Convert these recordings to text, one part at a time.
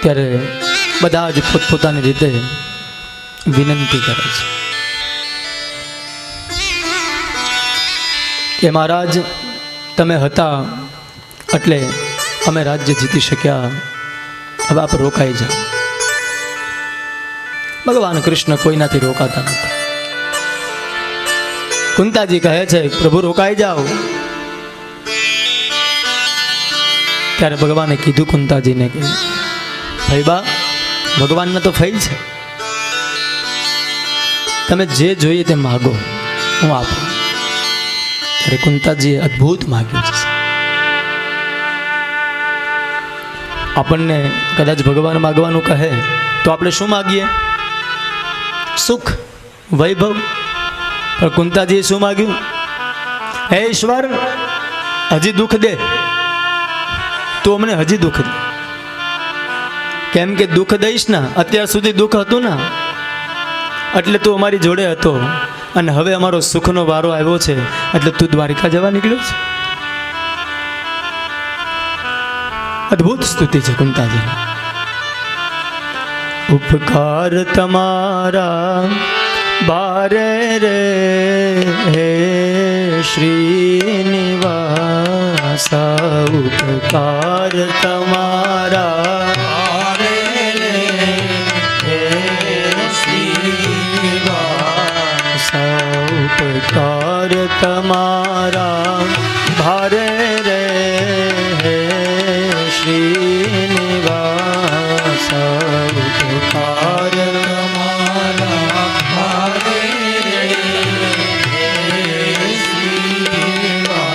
ત્યારે બધા જ પોતપોતાની રીતે વિનંતી કરે છે કે મહારાજ તમે હતા એટલે અમે રાજ્ય જીતી શક્યા, હવે આપ રોકાઈ જાઓ. ભગવાન કૃષ્ણ કોઈનાથી રોકાતા નથી. કુંતાજી કહે છે પ્રભુ રોકાઈ જાઓ. ત્યારે ભગવાને કીધું કુંતાજીને કે ભાઈબા, ભગવાનના તો ફઈ છે, તમે જે જોઈએ તે માગો, હું આપું. ત્યારે કુંતાજીએ અદ્ભુત માગ્યું છે. આપણને કદાચ ભગવાન માગવાનું કહે તો આપણે શું માગીએ? સુખ, વૈભવ. પણ કુંતાજીએ શું માગ્યું? હે ઈશ્વર, હજી દુઃખ દે, તું અમને હજી દુઃખ દે. કેમ કે દુઃખ દઈશ ને, અત્યાર સુધી દુઃખ હતું ને એટલે તું અમારી જોડે હતો, અને હવે અમારો સુખનો વારો આવ્યો છે એટલે તું દ્વારિકા જવા નીકળ્યો છે. અદ્ભુત સ્તુતિ છે કુંતાજી. ઉપકાર તમારા બારે રે હે શ્રીનિવાસા, ઉપકાર તમારા બારે રે હે શ્રીનિવાસા, ઉપકાર તમારા ભારે રે હે શ્રીનિવાસા, ઉપકાર તમારા ભારે રે હે શ્રીનિવાસા,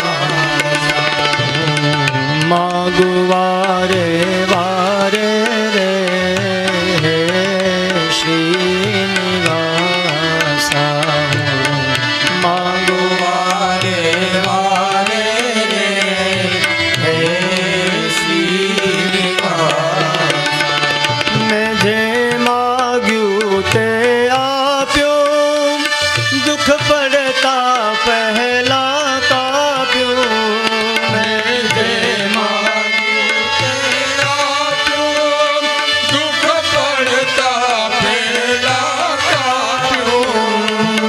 માગુ વારે વારે રે હે શ્રીનિવાસા, માગુ વારે વારે રે હે શ્રીનિવાસા. મેં જે માગ્યું તે આપ્યું, દુઃખ પડતા પહેલા કાપ્યું. મેં જે માગ્યું તે આપ્યું, દુઃખ પડતા પહેલા કાપ્યું.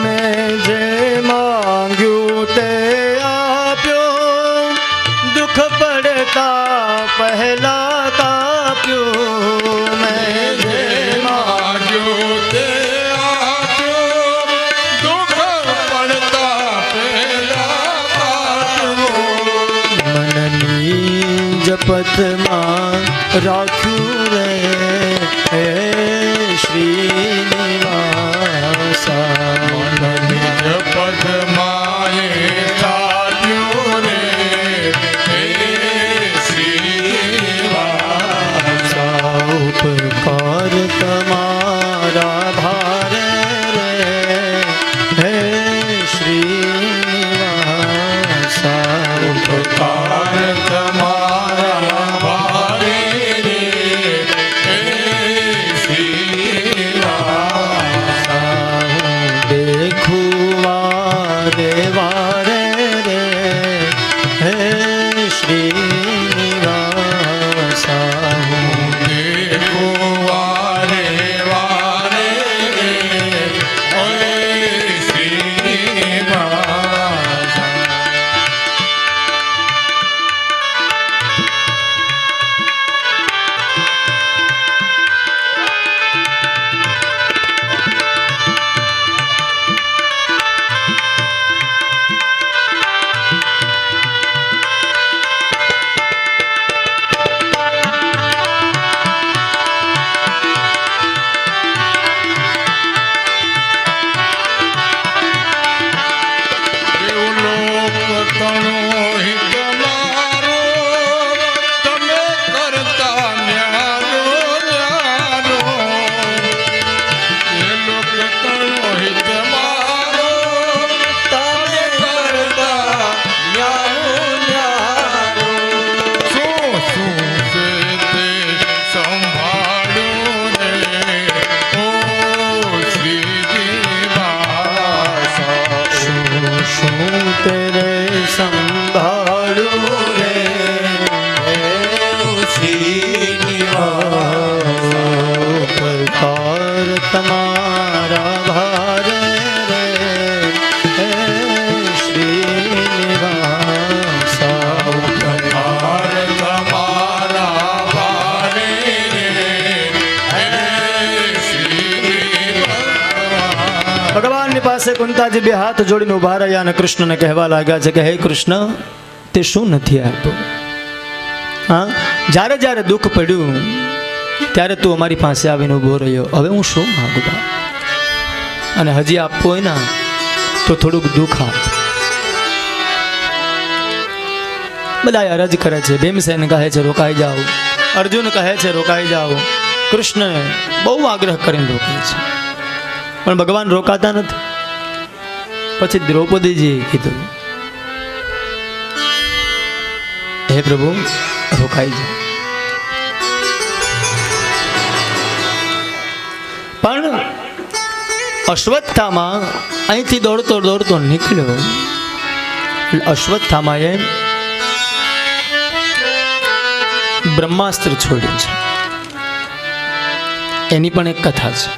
મેં જે માગ્યું તે આપ્યું, દુઃખ પડતા પહેલા કાપ્યું. મેં જે માગ્યું તે આપ્યું, દુઃખ પડતા પહેલા કાપ્યું. મનની જપતમાં રાખ્યું રે હે શ્રીનિવાસા, મનની જપતમાં રાખ્યું રે હે શ્રીનિવાસા, ઉપકાર તમારા ભારે રે હે શ્રીનિવાસા, ઉપકાર તમારા ભારે રે હે શ્રીનિવાસા, ભગવાનની પાસે કુંતાજી બે હાથ જોડીને ઉભા રહ્યા અને કૃષ્ણને કહેવા લાગ્યા છે કે હે કૃષ્ણ, તે શું નથી આપ્યું? હા, જ્યારે જ્યારે દુઃખ પડ્યું ત્યારે તું અમારી પાસે આવીને ઊભો રહ્યો. હવે હું શું માગું? અને હજી આપવું હોય ને તો થોડુંક દુઃખ આપ. બધા અરજ કરે છે. ભીમસેન કહે છે રોકાઈ જાઓ, અર્જુન કહે છે રોકાઈ જાઓ, કૃષ્ણ બહુ આગ્રહ કરીને રોકે છે, પણ ભગવાન રોકાતા નથી. પછી દ્રૌપદીજીએ કીધું, હે પ્રભુ રોકાઈ જાઓ. પણ અશ્વત્થામા અહીંથી દોડતો દોડતો નીકળ્યો. અશ્વત્થામાએ બ્રહ્માસ્ત્ર છોડ્યું છે. એની પણ એક કથા છે.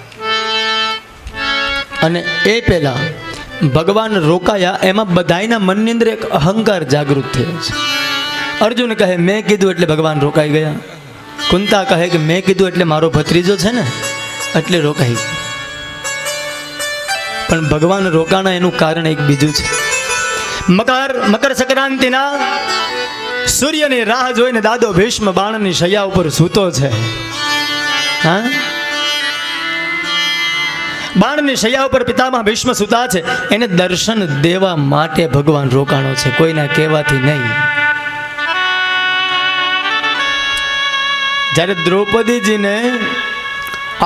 અને એ પહેલા ભગવાન રોકાયા, એમાં બધાના મનની અંદર એક અહંકાર જાગૃત થયો છે. અર્જુન કહે મેં કીધું એટલે ભગવાન રોકાઈ ગયા. કુંતા કહે કે મેં કીધું એટલે મારો ભત્રીજો છે ને એટલે રોકાઈ ગયો. પણ ભગવાન રોકાણા એનું કારણ એક બીજું છે. મકર સંક્રાંતિના સૂર્યની રાહ જોઈને દાદો ભીષ્મ બાણની શૈયા ઉપર સૂતો છે. હા, બાણની શૈયા ઉપર પિતામહ ભીષ્મ સૂતા છે. એને દર્શન દેવા માટે ભગવાન રોકાણો છે, કોઈના કહેવાથી નહીં. જ્યારે દ્રૌપદીજીને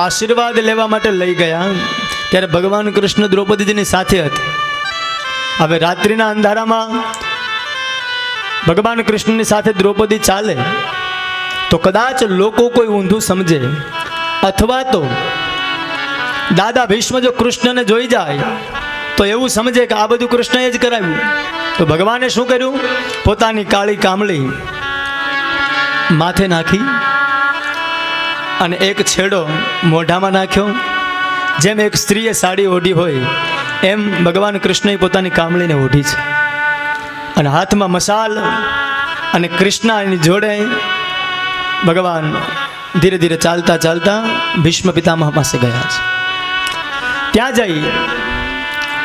આશીર્વાદ લેવા માટે લઈ ગયા ત્યારે ભગવાન કૃષ્ણ દ્રૌપદીજીની સાથે હતા. હવે રાત્રિના અંધારામાં ભગવાન કૃષ્ણની સાથે દ્રૌપદી ચાલે તો કદાચ લોકો કોઈ ઊંધું સમજે, અથવા તો દાદા ભીષ્મ જો કૃષ્ણને જોઈ જાય તો એવું સમજે કે આ બધું કૃષ્ણએ જ કરાવ્યું. તો ભગવાને શું કર્યું? પોતાની કાળી કામળી માથે નાખી અને એક છેડો મોઢામાં નાખ્યો. જેમ એક સ્ત્રીએ સાડી ઓઢી હોય એમ ભગવાન કૃષ્ણએ પોતાની કામળીને ઓઢી છે. અને હાથમાં મશાલ અને કૃષ્ણ એની જોડે ભગવાન ધીરે ધીરે ચાલતા ચાલતા ભીષ્મ પિતામહ પાસે ગયા છે. ત્યાં જઈ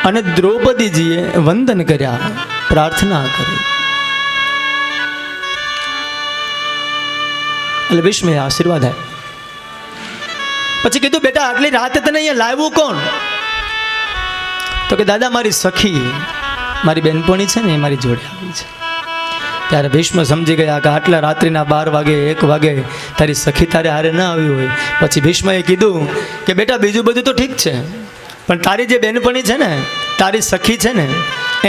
અને દ્રૌપદીજીએ વંદન કર્યા, પ્રાર્થના કરી. એટલે ભીષ્મે આશીર્વાદ આપ્યા. પછી કીધું બેટા આટલી રાતે તને અહીંયા લાવ્યું કોણ? તો કે દાદા મારી સખી, મારી બેનપણી છે ને એ મારી જોડે આવી છે. ત્યારે ભીષ્મ સમજી ગયા કે આટલા રાત્રિના 12 વાગે 1 વાગે તારી સખી તારે હારે ન આવી હોય. પછી ભીષ્મએ કીધું કે બેટા બીજું બધું તો ઠીક છે, પણ તારી જે બેનપણી છે ને, તારી સખી છે ને,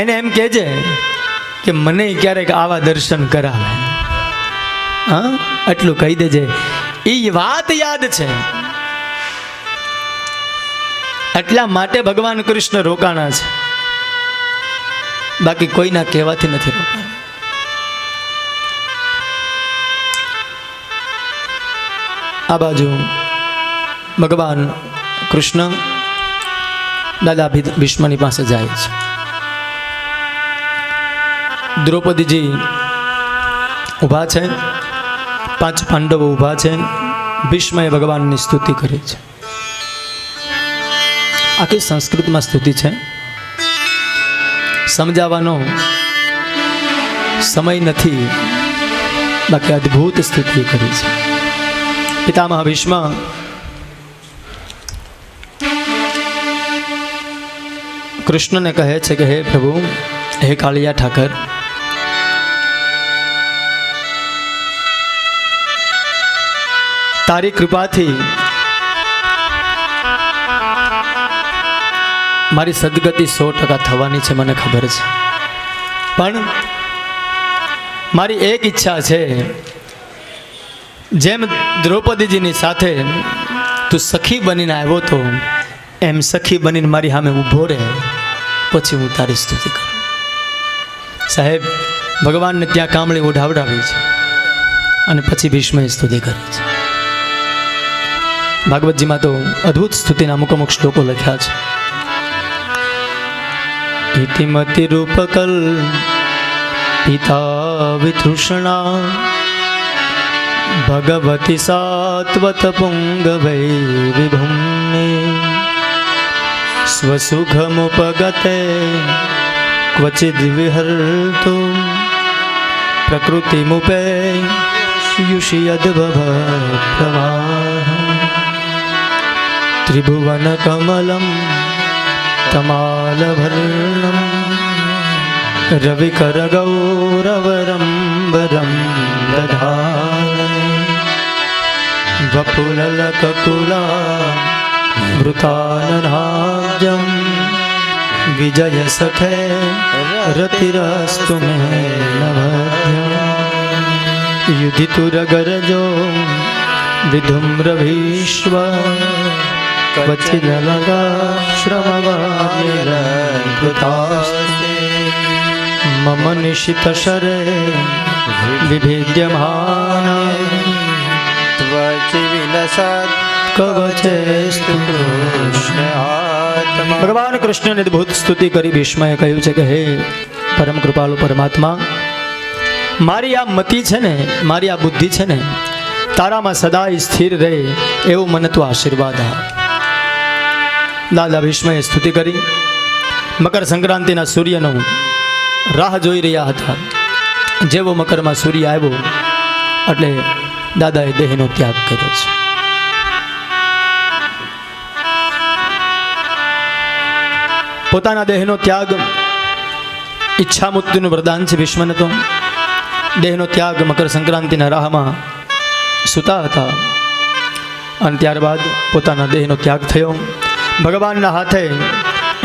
એને એમ કહેજે કે મને ક્યારેક આવા દર્શન કરાવે. હા, એટલું કહી દેજે. એ વાત યાદ છે. એટલા માટે ભગવાન કૃષ્ણ રોકાણા છે, બાકી કોઈના કહેવાથી નથી રોકાણા. આ બાજુ ભગવાન કૃષ્ણ દાદા ભીષ્મની પાસે જાય છે. દ્રૌપદીજી ઊભા છે, 5 પાંડવો ઊભા છે. ભીષ્મએ ભગવાનની સ્તુતિ કરી છે. આખી સંસ્કૃતમાં સ્તુતિ છે, સમજાવવાનો સમય નથી, બાકી અદ્ભુત સ્તુતિ કરી છે. પિતામહ ભીષ્મ કૃષ્ણને કહે છે કે હે પ્રભુ, હે કાળિયા ઠાકર, તારી કૃપાથી મારી સદગતિ 100% થવાની છે, મને ખબર છે. પણ મારી એક ઈચ્છા છે, જેમ દ્રૌપદીજીની સાથે તું સખી બનીને આવ્યો તો એમ સખી બનીને મારી સામે ઊભો રહે, પછી હું તારી સ્તુતિ કરું. સાહેબ, ભગવાનને ત્યાં કામળી ઓઢાવડાવી છે અને પછી ભીષ્મએ સ્તુતિ કરી છે. ભાગવતજીમાં તો અદ્ભુત સ્તુતિના અમુક શ્લોકો લખ્યા છે. ઇતિમતિ રૂપકલ પિતા વિતૃષ્ણા ભગવતી સાત્વત પુંગવૈ વિભુમ્ને स्वसुखमुपगते क्वचिद् विहर्तु प्रकृतिमुपे युषयद्भवप्रवाह त्रिभुवनकमलं तमालभर्णं रविकरगौरवरम्बरं दधाने वपुललककुला वृताननाब्जं विजयसखे रतिरस्तु मे नभध्यम् युधितुरगरजो विधुम्रभीष्व क्वचिदलगाश्रमवार्यलङ्कृतास्ते मम निशितशरे विभिद्यमाना त्वचिविलसत् कवचेस्तु कृष्णात्मा। भगवान कृष्णने અદ્ભુત સ્તુતિ કરી ભીષ્મએ કહ્યું છે કે હે પરમ કૃપાળુ પરમાત્મા, મારી આ મતિ છે ને, મારી આ બુદ્ધિ છે ને, તારામાં સદાય સ્થિર રહે એવું મને તું આશીર્વાદ આપ. દાદા ભીષ્મએ સ્તુતિ કરી. મકર સંક્રાંતિના સૂર્યનો રાહ જોઈ રહ્યા હતા. જેવો મકરમાં સૂર્ય આવ્યો એટલે દાદાએ દેહનો ત્યાગ કર્યો છે. પોતાના દેહનો ત્યાગ ઈચ્છા મુક્તિનું વરદાન છે ભીષ્મને. તો દેહનો ત્યાગ મકર સંક્રાંતિના રાહમાં સૂતા હતા અને ત્યારબાદ પોતાના દેહનો ત્યાગ થયો. ભગવાનના હાથે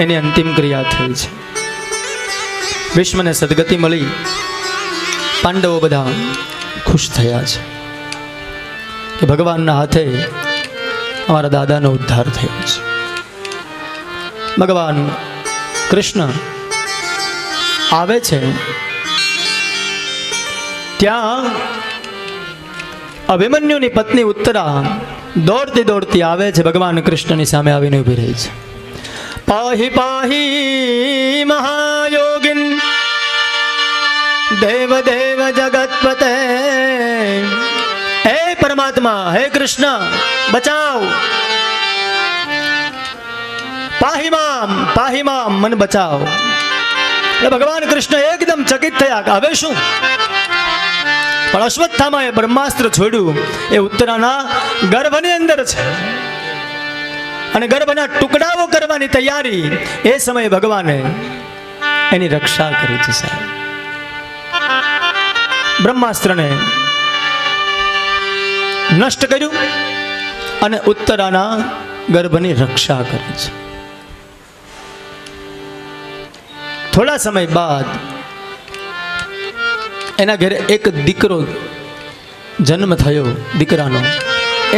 એની અંતિમ ક્રિયા થઈ છે. ભીષ્મને સદગતિ મળી. પાંડવો બધા ખુશ થયા છે કે ભગવાનના હાથે અમારા દાદાનો ઉદ્ધાર થયો છે. ભગવાન કૃષ્ણ આવે છે ત્યાં અભિમન્યુની પત્ની ઉત્તરા દોડતી દોડતી આવે છે. ભગવાન કૃષ્ણની સામે આવીને ઊભી રહી છે. પાહી પાહી મહાયોગિન દેવ દેવ જગતપતે. હે પરમાત્મા, હે કૃષ્ણ, બચાવ. પાહી મામ, મને બચાવ. ભગવાન કૃષ્ણ એકદમ ચકિત થયા કે હવે શું? પણ અશ્વત્થામાએ બ્રહ્માસ્ત્ર છોડ્યું એ ઉત્તરાના ગર્ભની અંદર છે અને ગર્ભના ટુકડાઓ કરવાની તૈયારી. એ સમયે ભગવાને એની રક્ષા કરી છે. સાહેબ, બ્રહ્માસ્ત્રને નષ્ટ કર્યું અને ઉત્તરાના ગર્ભની રક્ષા કરી છે. થોડા સમય બાદ એના ઘરે એક દીકરો જન્મ થયો. દીકરાનો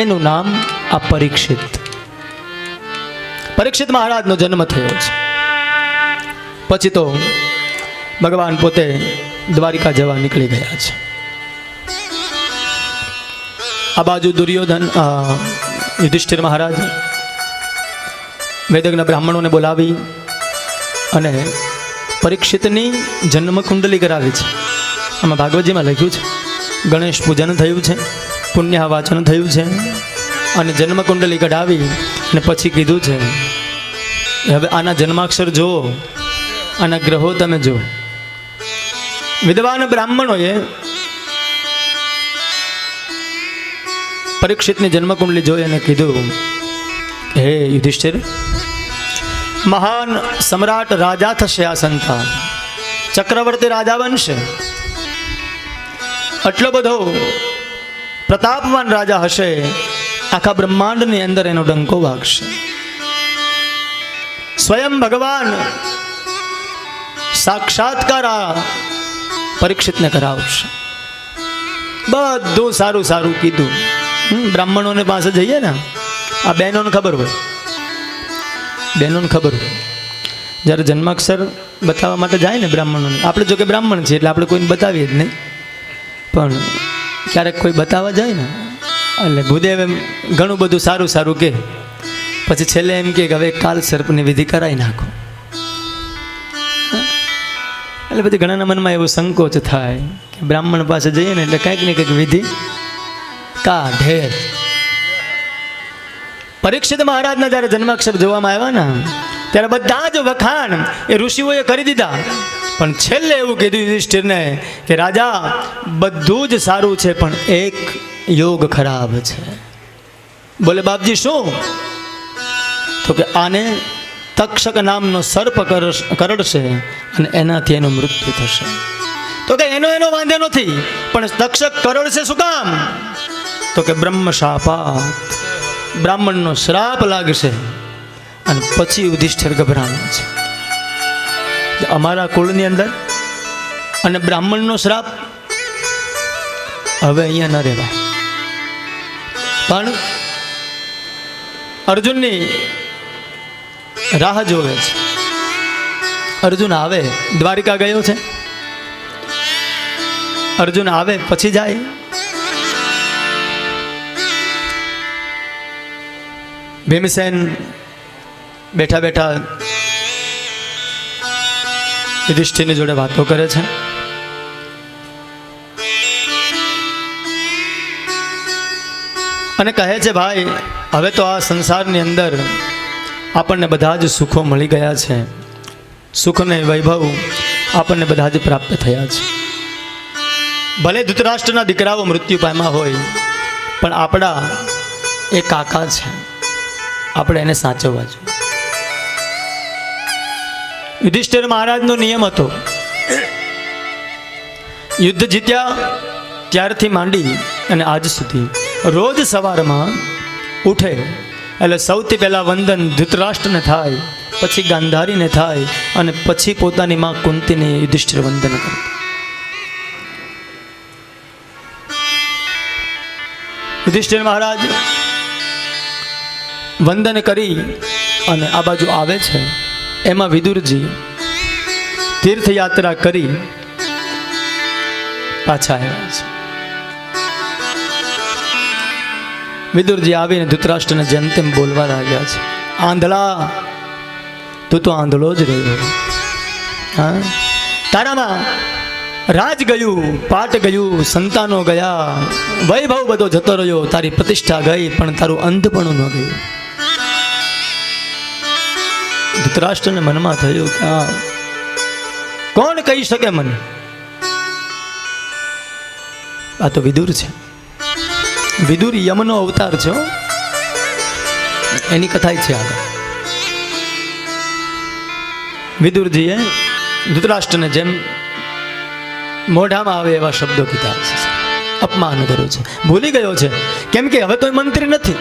એનું નામ આ પરીક્ષિત મહારાજનો જન્મ થયો છે. પછી તો ભગવાન પોતે દ્વારિકા જવા નીકળી ગયા છે. આ બાજુ દુર્યોધન યુધિષ્ઠિર મહારાજ વેદજ્ઞ બ્રાહ્મણોને બોલાવી અને પરીક્ષિતની જન્મ કુંડલી કરાવી છે. આમાં ભાગવતજીમાં લખ્યું છે ગણેશ પૂજન થયું છે, પુણ્ય વાચન થયું છે અને જન્મ કુંડલી કઢાવી અને પછી કીધું છે હવે આના જન્માક્ષર જુઓ, આના ગ્રહો તમે જુઓ. વિદ્વાન બ્રાહ્મણોએ પરીક્ષિતની જન્મકુંડલી જોઈ અને કીધું, હે યુધિષ્ઠિર, મહાન સમ્રાટ રાજા થશે આ સંતાન, ચક્રવર્તી રાજા બનશે, આટલો બધો પ્રતાપવાન રાજા હશે, આખા બ્રહ્માંડની અંદર એનો ડંકો વાગશે. સ્વયં ભગવાન સાક્ષાત્કાર આ પરીક્ષિતને કરાવશે. બધું સારું સારું કીધું. બ્રાહ્મણોને પાસે જઈએ ને, આ બહેનોને ખબર હોય, જ્યારે જન્માક્ષર બતાવવા માટે જાય ને બ્રાહ્મણોને, આપણે જો કે બ્રાહ્મણ છીએ એટલે આપણે કોઈને બતાવીએ જ નહીં, પણ ક્યારેક કોઈ બતાવવા જાય ને એટલે ભૂદેવ એમ ઘણું બધું સારું સારું કે પછી છેલ્લે એમ કે હવે કાલ સર્પની વિધિ કરાવી નાખો. એટલે પછી ઘણાના મનમાં એવો સંકોચ થાય કે બ્રાહ્મણ પાસે જઈએ ને એટલે કંઈક ને કંઈક વિધિ કાઢે. પરીક્ષિત મહારાજના જ્યારે જન્માક્ષર જોવામાં આવ્યા ને ત્યારે બધા જ વખાણ એ ઋષિઓએ કરી દીધા, પણ છેલ્લે એવું કીધું યુધિષ્ઠિરને કે રાજા બધું જ સારું છે પણ એક યોગ ખરાબ છે. બોલે બાપજી શું? તો કે આને તક્ષક નામનો સર્પ કરડશે અને એનાથી એનું મૃત્યુ થશે. તો કે એનો વાંધો નથી, પણ તક્ષક કરડશે શું કામ? તો કે બ્રહ્મ શાપાત, બ્રાહ્મણનો શ્રાપ લાગશે. અને પછી યુધિષ્ઠિર ગભરાણો છે અમારા કુળની અંદર અને બ્રાહ્મણનો શ્રાપ હવે અહીંયા ન રહેવાય. પણ અર્જુનની રાહ જોવે છે. અર્જુન આવે, દ્વારિકા ગયો છે, અર્જુન આવે પછી જાય. ભીમસેન બેઠા બેઠા યુધિષ્ઠિરની જોડે વાતો કરે છે. અને કહે છે ભાઈ હવે તો આ સંસારની અંદર આપણને બધા જ સુખો મળી ગયા છે, સુખ ને વૈભવ આપણને બધા જ પ્રાપ્ત થયા છે. ભલે ધૃતરાષ્ટ્રના દીકરાઓ મૃત્યુ પામ્યા હોય પણ આપણા એ કાકા છે, આપણે એને સાચવવા જોઈએ. યુધિષ્ઠિર મહારાજનો નિયમ હતો, યુદ્ધ જીત્યા ત્યારથી માંડી અને આજ સુધી રોજ સવારમાં ઉઠે એટલે સૌથી પહેલા વંદન ધૃતરાષ્ટ્રને થાય, પછી ગાંધારીને થાય અને પછી પોતાની માં કુંતીને યુધિષ્ઠિર વંદન કરે. યુધિષ્ઠિર મહારાજ વંદન કરી અને આ બાજુ આવે છે. એમાં વિદુરજી તીર્થયાત્રા કરી પાછા આવ્યા છે. વિદુરજી આવીને ધૃતરાષ્ટ્રને જેમ તેમ બોલવા લાગ્યા છે. આંધળા, તું તો આંધળો જ રહ્યો. હા, તારામાં રાજ ગયું, પાટ ગયું, સંતાનો ગયા, વૈભવ બધો જતો રહ્યો, તારી પ્રતિષ્ઠા ગઈ, પણ તારું અંધપણું ન ગયું. ધૃતરાષ્ટ્રને મનમાં થયું કે આ કોણ કહી શકે મને? આ તો વિદુર છે. વિદુર યમનો અવતાર છે, એની કથા છે આગળ. વિદુરજીએ ધૃતરાષ્ટ્રને જેમ મોઢામાં આવે એવા શબ્દો કીધા છે, અપમાન કર્યું છે, ભૂલી ગયો છે. કેમ કે હવે તો મંત્રી નથી,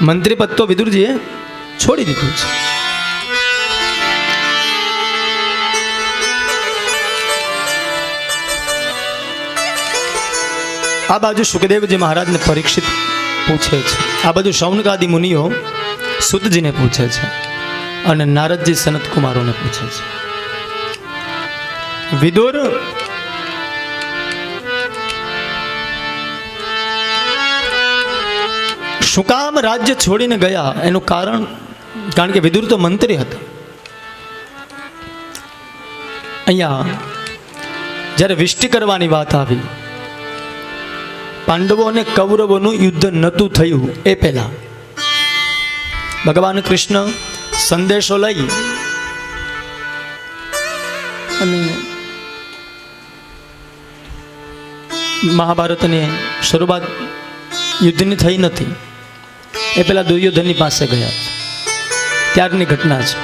મંત્રી પદ તો વિદુરજીએ છોડી દીધું છે. આ બાજુ સુખદેવજી મહારાજને પરીક્ષિત પૂછે છે, આ બાજુ શૌનકાદિ મુનિઓ સુતજીને પૂછે છે અને નારદજી સનત કુમારોને પૂછે છે. વિદુર શું કામ રાજ્ય છોડીને ગયા એનું કારણ કે વિદુર તો મંત્રી હતા. અહીંયા જ્યારે વિષ્ટિ કરવાની વાત આવી, પાંડવો અને કૌરવોનું યુદ્ધ નહોતું થયું એ પહેલા ભગવાન કૃષ્ણ સંદેશો લઈ અને મહાભારતની શરૂઆત યુદ્ધની થઈ નથી એ પહેલા દુર્યોધનની પાસે ગયા, ત્યારની ઘટના છે.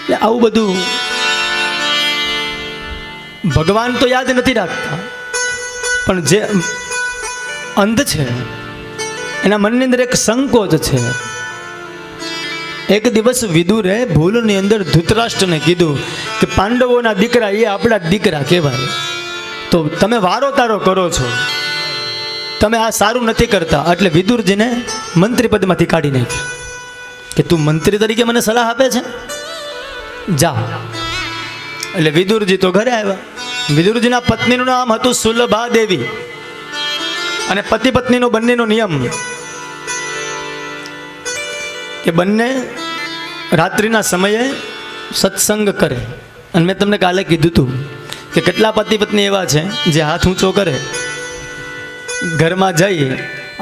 એટલે આવું બધું ભગવાન તો યાદ નથી રાખતા, પણ જે અંધ છે એના મનની અંદર એક સંકોચ છે. એક દિવસ વિદુરે ભૂલની અંદર ધૃતરાષ્ટ્રને કીધું કે પાંડવોના દીકરા એ આપણા દીકરા કહેવાય, તો તમે વારો તારો કરો છો, તમે આ સારું નથી કરતા. એટલે વિદુરજીને મંત્રી પદમાંથી કાઢી નાખ્યા કે તું મંત્રી તરીકે મને સલાહ આપે છે, જા. એટલે વિદુરજી તો ઘરે આવ્યા. વિદુરજીના પત્નીનું નામ હતું સુલભા દેવી, અને પતિ પત્નીનો બંનેનો નિયમ કે બંને રાત્રિના સમયે સત્સંગ કરે. અને મેં તમને કાલે કીધું હતું કે કેટલા પતિ પત્ની એવા છે જે હાથ ઊંચો કરે, ઘરમાં જઈ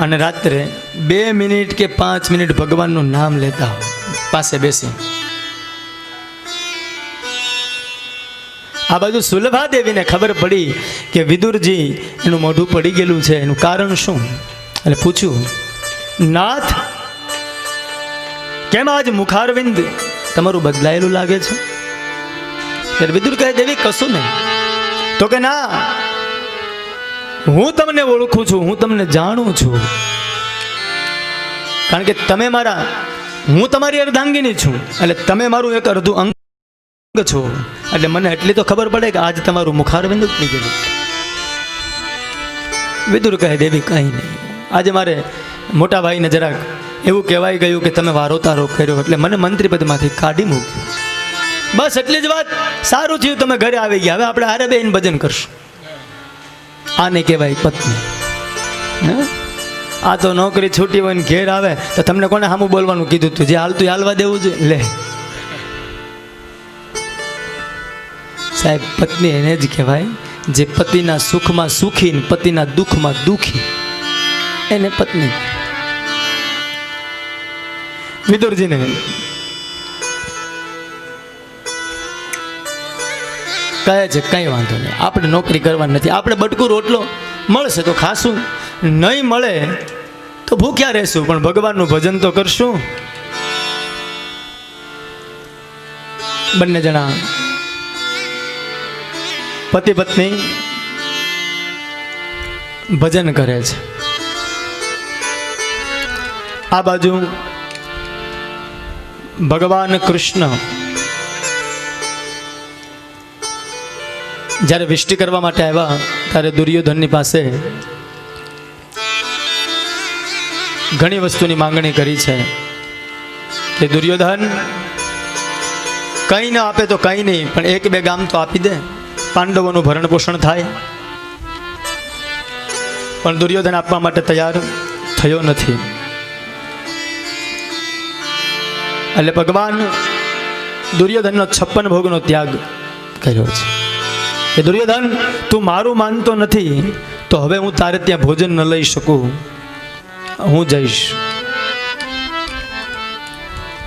અને રાત્રે 2 મિનિટ કે 5 મિનિટ ભગવાનનું નામ લેતા હો પાસે બેસી. આ બાજુ સુલભા દેવીને ખબર પડી કે વિદુરજી એનું મોઢું પડી ગયેલું છે, એનું કારણ શું? એટલે પૂછ્યું, નાથ કેમ આજ મુખારવિંદ તમારું બદલાયેલું લાગે છે? ત્યારે વિદુર કહે, દેવી કશું નહીં. તો કે ના, હું તમને ઓળખું છું, હું તમને જાણું છું, કારણ કે તમે મારા, હું તમારી અર્ધાંગીની છું, એટલે તમે મારું એક અર્ધું અંગ છો, એટલે મને એટલી તો ખબર પડે કે આજ તમારું મુખારવિંદ ઉતરી ગયેલું. વિદુર કહે, દેવી કંઈ નહીં, આજે મારે મોટા ભાઈને જરાક એવું કહેવાય ગયું કે તમે વારો તારો કર્યો, એટલે મને મંત્રી પદમાંથી કાઢી મૂક્યો. બસ એટલી જ વાત. સારું થયું તમે ઘરે આવી ગયા, હવે આપણે હારે બેન ભજન કરશું. આને કહેવાય પત્ની. આ તો નોકરી છૂટી હોય ને ઘેર આવે તો તમને કોને સામું બોલવાનું કીધું તું? જે હાલતું હાલવા દેવું જોઈએ. લે સાહેબ, પત્ની એને જ કહેવાય જે પતિના સુખમાં સુખી ને પતિના દુઃખમાં દુઃખી, એને પત્ની. વિદુરજીને કહે છે, કંઈ વાંધો નહીં, આપણે નોકરી કરવાની નથી, આપણે બટકું રોટલો મળશે તો ખાશું, નહીં મળે તો ભૂખ્યા રહેશું, પણ ભગવાનનું ભજન તો કરશું. બંને જણા પતિ પત્ની ભજન કરે છે. આ બાજુ ભગવાન કૃષ્ણ જ્યારે વિષ્ટિ કરવા માટે આવ્યા ત્યારે દુર્યોધનની પાસે ઘણી વસ્તુની માંગણી કરી છે કે દુર્યોધન કંઈ ના આપે તો કંઈ નહીં, પણ 1-2 ગામ તો આપી દે, પાંડવોનું ભરણ પોષણ થાય. પણ દુર્યોધન આપવા માટે તૈયાર થયો નથી. એટલે ભગવાન દુર્યોધનનો 56 ભોગનો ત્યાગ કર્યો છે કે દુર્યોધન, તું મારું માનતો નથી તો હવે હું તારે ત્યાં ભોજન ન લઈ શકું, હું જઈશ.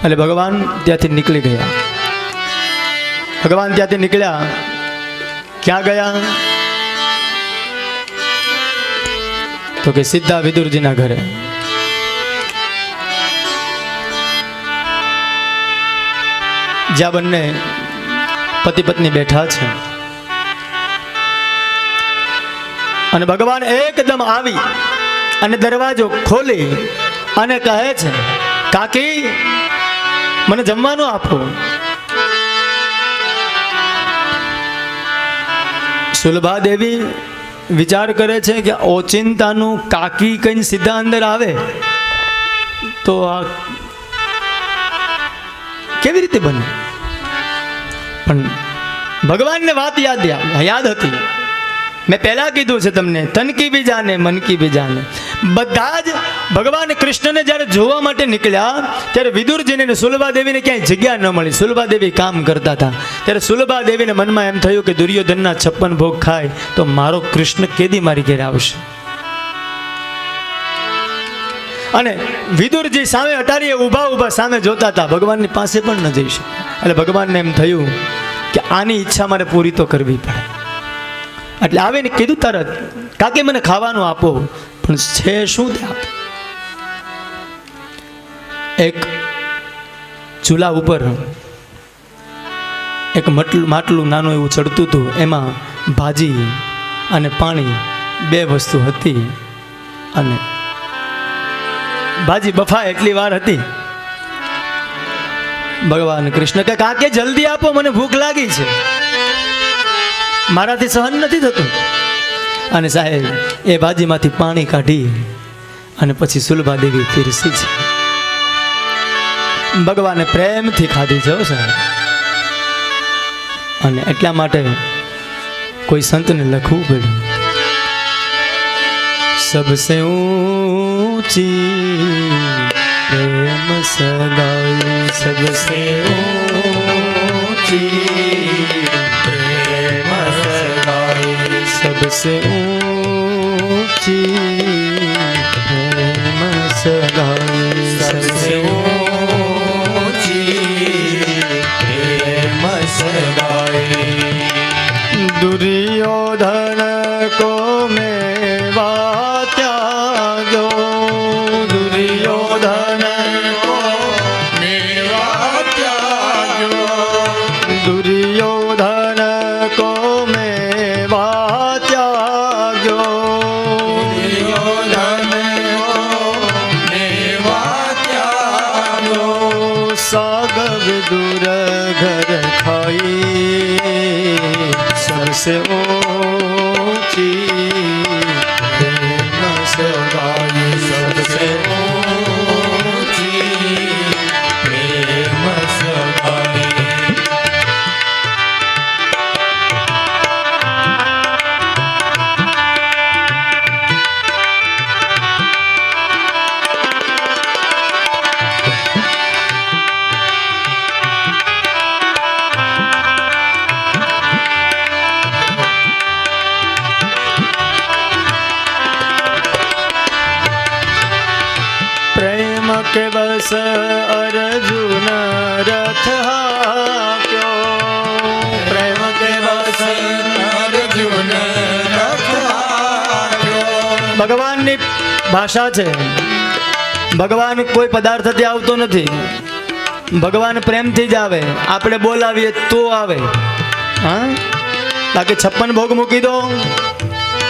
એટલે ભગવાન ત્યાંથી નીકળી ગયા. ભગવાન ત્યાંથી નીકળ્યા, ક્યાં ગયા? તો કે સીધા વિદુરજીના ઘરે. જ્યાં બંને પતિ પત્ની બેઠા છે. અને ભગવાન એકદમ આવી અને દરવાજો ખોલી અને કહે છે, કાકી મને જમવાનું આપો. સુલભા દેવી વિચાર કરે છે કે ઓચિંતાનું કાકી કઈ સીધા અંદર આવે તો આ કેવી રીતે બને? પણ ભગવાનને વાત યાદ હતી. મેં પહેલા કીધું છે તમને, તન કી ભી જાને મન કી ભી જાને. બધા જ ભગવાન કૃષ્ણને જ્યારે જોવા માટે નીકળ્યા ત્યારે વિદુરજીને અને સુલભા દેવીને ક્યાંય જગ્યા ન મળી. સુલભા દેવી કામ કરતા હતા ત્યારે સુલભા દેવીને મનમાં એમ થયું કે દુર્યોધનના 56 ભોગ ખાય તો મારો કૃષ્ણ કેદી મારી ઘેર આવશે. અને વિદુરજી સામે અટારીએ ઊભા સામે જોતા હતા, ભગવાનની પાસે પણ ન જઈ શકે. એટલે ભગવાનને એમ થયું કે આની ઈચ્છા મારે પૂરી તો કરવી પડે. એટલે આવીને કીધું તરત, કાકી મને ખાવાનું આપો. પણ છે શું તે આપો? એક ચૂલા ઉપર એક માટલું નાનું એવું ચડતું હતું, એમાં ભાજી અને પાણી 2 વસ્તુ હતી. અને ભાજી બફાય એટલી વાર હતી. ભગવાન કૃષ્ણ કહે, કાકે જલ્દી આપો, મને ભૂખ લાગી છે, મારાથી સહન નથી થતું. અને સાહેબ એ ભાજીમાંથી પાણી કાઢી અને પછી સુલભા દેવી પીરસી છે. ભગવાને પ્રેમથી ખાધી છે સાહેબ. અને એટલા માટે કોઈ સંતને લખવું પડ્યું, સબસે ઊંચી પ્રેમ સગાઈ, સબસે ઊંચી પ્રેમ સગાઈ, सबसे ऊंची है दुर्योधन को मेवा त्याग्यो, दुर्योधन को मेवा त्याग्यो, साग विदुर घर खाई सबसे ऊंची प्रेम सगाई, सबसे ऊंची प्रेम सगाई। प्रेम के बस अर्जुन रथ हाक्यो, प्रेम के बस अर्जुन रथ हाक्यो। ભગવાનની ભાષા છે, ભગવાન કોઈ પદાર્થથી આવતો નથી, ભગવાન પ્રેમથી જ આવે, આપણે બોલાવીએ તો આવે। હા, બાકી 56 ભોગ મૂકી દો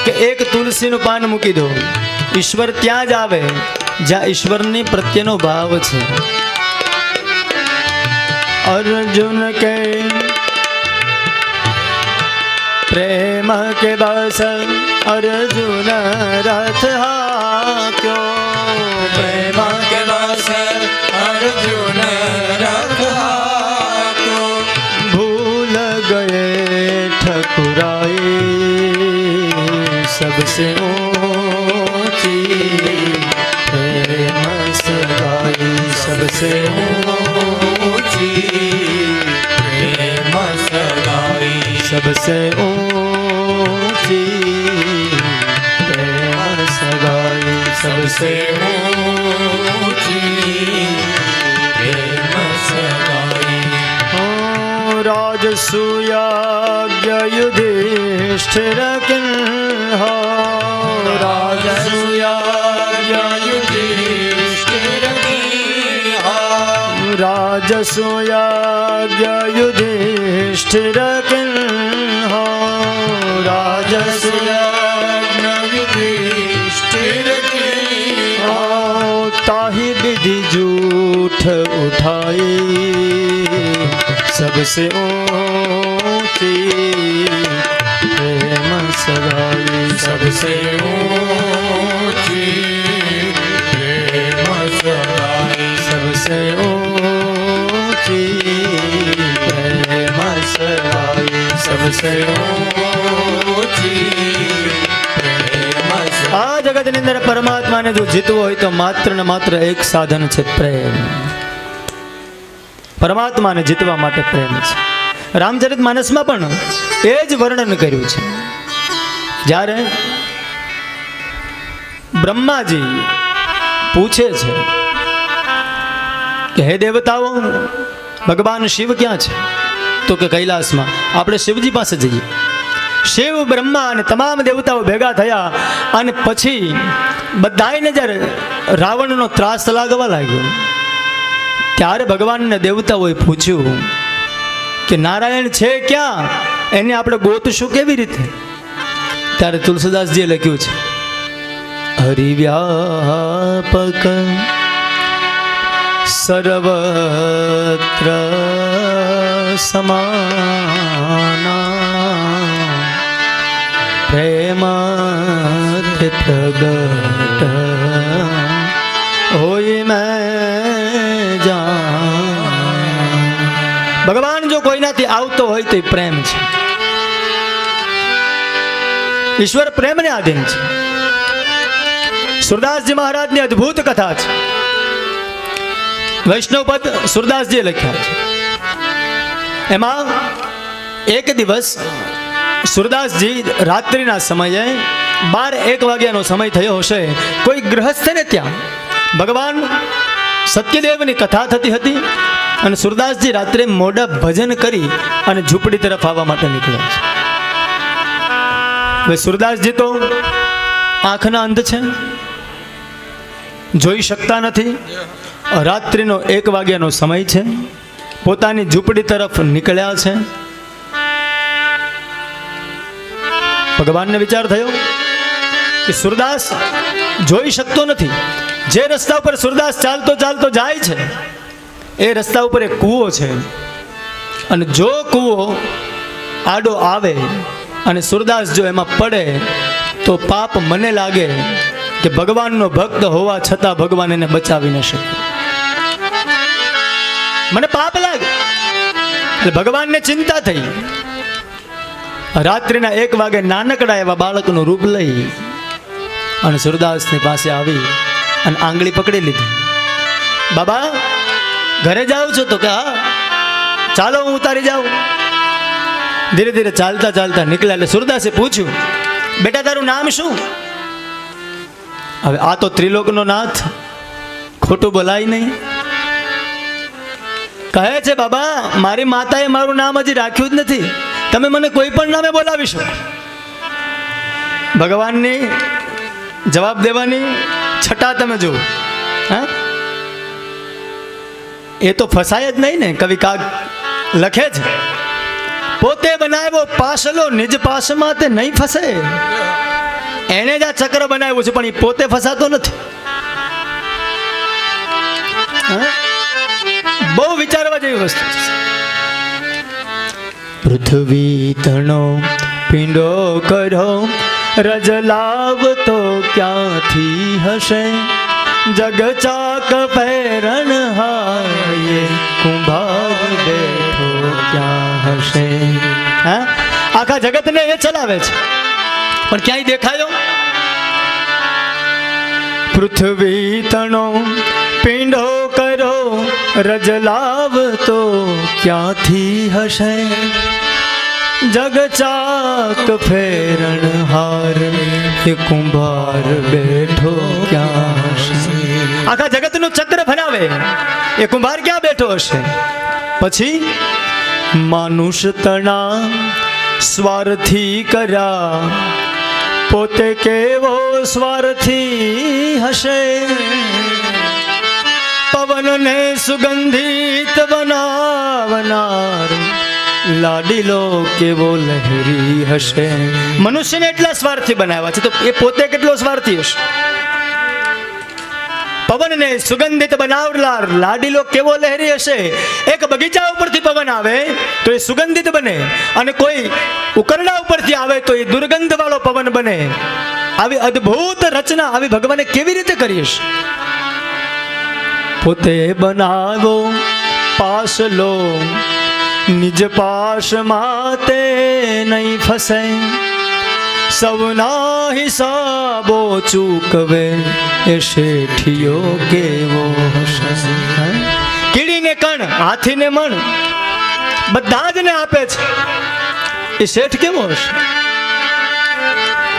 કે એક તુલસીનું પાન મૂકી દો, ઈશ્વર ત્યાં જ આવે જ્યાં ઈશ્વરની પ્રત્યેનો ભાવ છે। अर्जुन के प्रेम के बस अर्जुन रथ हाक्यो, प्रेम के बस अर्जुन रथ हाक्यो, भूल गए ठकुराई सबसे ऊंची प्रेम सगाई, सबसे ऊंची प्रेम सगाई, सबसे ऊंची प्रेम सगाई, सबसे ऊंची प्रेम सगाई। राजसूयाज्ञ युधिष्ठिर किन्हो, राजसूयाज्ञ युधिष्ठिर किन्हो, राजसूयाज्ञ युधिष्ठिर किन्हो, राजसूयाज्ञ युधिष्ठिर किन्हो, ताहि विधि जूठ उठाई सबसे ऊंची प्रेम सगाई, सबसे ऊंची प्रेम सगाई, सबसे ऊंची प्रेम सगाई, सबसे ऊंची प्रेम सगाई। આ જગતની અંદર પરમાત્માને જો જીતવો હોય તો માત્ર ને માત્ર એક સાધન છે, પ્રેમ। પરમાત્માને જીતવા માટે પ્રેમ છે। રામચરિત માનસમાં પણ એ જ વર્ણન કર્યું છે। જ્યારે બ્રહ્માજી પૂછે છે કે હે દેવતાઓ, ભગવાન શિવ ક્યાં છે? તો કે કૈલાસમાં। આપણે શિવજી પાસે જઈએ। શિવ, બ્રહ્મા અને તમામ દેવતાઓ ભેગા થયા અને પછી બધાને જ્યારે રાવણનો ત્રાસ લાગવા લાગ્યો ત્યારે ભગવાનના દેવતાઓએ પૂછ્યું કે નારાયણ છે ક્યાં, એને આપણે ગોતશું કેવી રીતે? ત્યારે તુલસીદાસજીએ લખ્યું છે, હરિવ્યાપક સર્વત્ર સમાના પ્રેમાથી પ્રગટ હોય મેં જાન। ભગવાન જો કોઈનાથી આવતો હોય તો એ પ્રેમ છે। ઈશ્વર પ્રેમને આધીન છે। સુરદાસજી મહારાજની અદ્ભુત કથા છે। વૈષ્ણવપદ સુરદાસજીએ લખ્યા છે। એમાં એક દિવસ સુરદાસજી રાત્રિના સમયે 12-1 વાગ્યાનો સમય થયો હશે, કોઈ ગૃહસ્થને ત્યાં ભગવાન સત્યદેવની કથા થતી હતી અને સુરદાસજી રાત્રે મોડા ભજન કરી અને ઝૂંપડી તરફ આવવા માટે નીકળ્યા છે। હવે સુરદાસજી તો આંખના અંધ છે, જોઈ શકતા નથી। રાત્રિનો 1 વાગ્યાનો સમય છે, પોતાની ઝૂંપડી તરફ નીકળ્યા છે. ભગવાનને વિચાર થયો કે સુરદાસ જોઈ શકતો નથી. જે રસ્તા ઉપર સુરદાસ ચાલતો ચાલતો જાય છે એ રસ્તા ઉપર એક કૂવો છે, અને જો કૂવો આડો આવે અને સુરદાસ જો એમાં પડે તો પાપ મને લાગે કે ભગવાનનો ભક્ત હોવા છતાં ભગવાન એને બચાવી ન શકે. મને પાપ લાગે. એટલે ભગવાનને ચિંતા થઈ. રાત્રિના 1 વાગે નાનકડા એવા બાળકનું રૂપ લઈ અને સુરદાસની પાસે આવી અને આંગળી પકડી લીધી. બાબા ઘરે જાઉં છો? તો કે હા, ચાલો હું ઉતારી જાઉં. ધીરે ધીરે ચાલતા ચાલતા નીકળ્યા. એટલે સુરદાસે પૂછ્યું, બેટા તારું નામ શું? હવે આ તો ત્રિલોકનો નાથ, ખોટું બોલાય નહીં. કહે છે, બાબા મારી માતાએ મારું નામ હજી રાખ્યું જ નથી, તમે મને કોઈ પણ નામે બોલાવી શકો. ભગવાનની જવાબ દેવાની છટા તમે જુઓ. હા, એ તો ફસાય જ નહીં ને. કવિ કાગ લખે છે, પોતે બનાવ્યો પાસલો નિજ પાસમાં તે નહીં ફસે. એને જ આ ચક્ર બનાવ્યું છે પણ એ પોતે ફસાતો નથી. બહુ વિચારવા જેવી વસ્તુ છે. પૃથ્વી તણો પિંડો કરો, રજ લાવ તો ક્યાંથી હશે? જગ ચાક પહેરણ હાય, કુંભાર બેઠો ક્યાં હશે? હા, આખા જગતને એ ચલાવે છે પણ ક્યાંય દેખાયો? પૃથ્વી તણો પિંડો કરો, રજ લાવ તો ક્યાંથી હશે? જગ ચાક ફેરણ હાર, એ કુંભાર બેઠો ક્યાં હશે? આખા જગતનું ચક્ર ફરાવે એ કુંભાર ક્યાં બેઠો હશે? પછી માનુષ તણા સ્વાર્થી કર્યા, પોતે કેવો સ્વાર્થી હશે? પવનને સુગંધિત બનાવનાર, લાડીલો કેવો લહેરી હશે? મનુષ્યને એટલા સ્વાર્થી બનાવ્યા છે તો એ પોતે કેટલો સ્વાર્થી હશે? પવનને સુગંધિત બનાવનાર લાડીલો કેવો લહેરી હશે? એક બગીચા ઉપરથી પવન આવે તો એ સુગંધિત બને, અને કોઈ ઉકરડા ઉપરથી આવે તો એ દુર્ગંધ વાળો પવન બને. આવી અદ્ભુત રચના આવી ભગવાને કેવી રીતે કરી હશે? પોતે બનાવો પાસલો, નિજ પાસમાં તે નહીં ફસે. સૌના હિસાબો ચૂકવે, એ શેઠિયો કેવો હશે? કીડીને કણ, હાથીને મણ, બધા જ ને આપે છે, એ શેઠ કેવો હશે?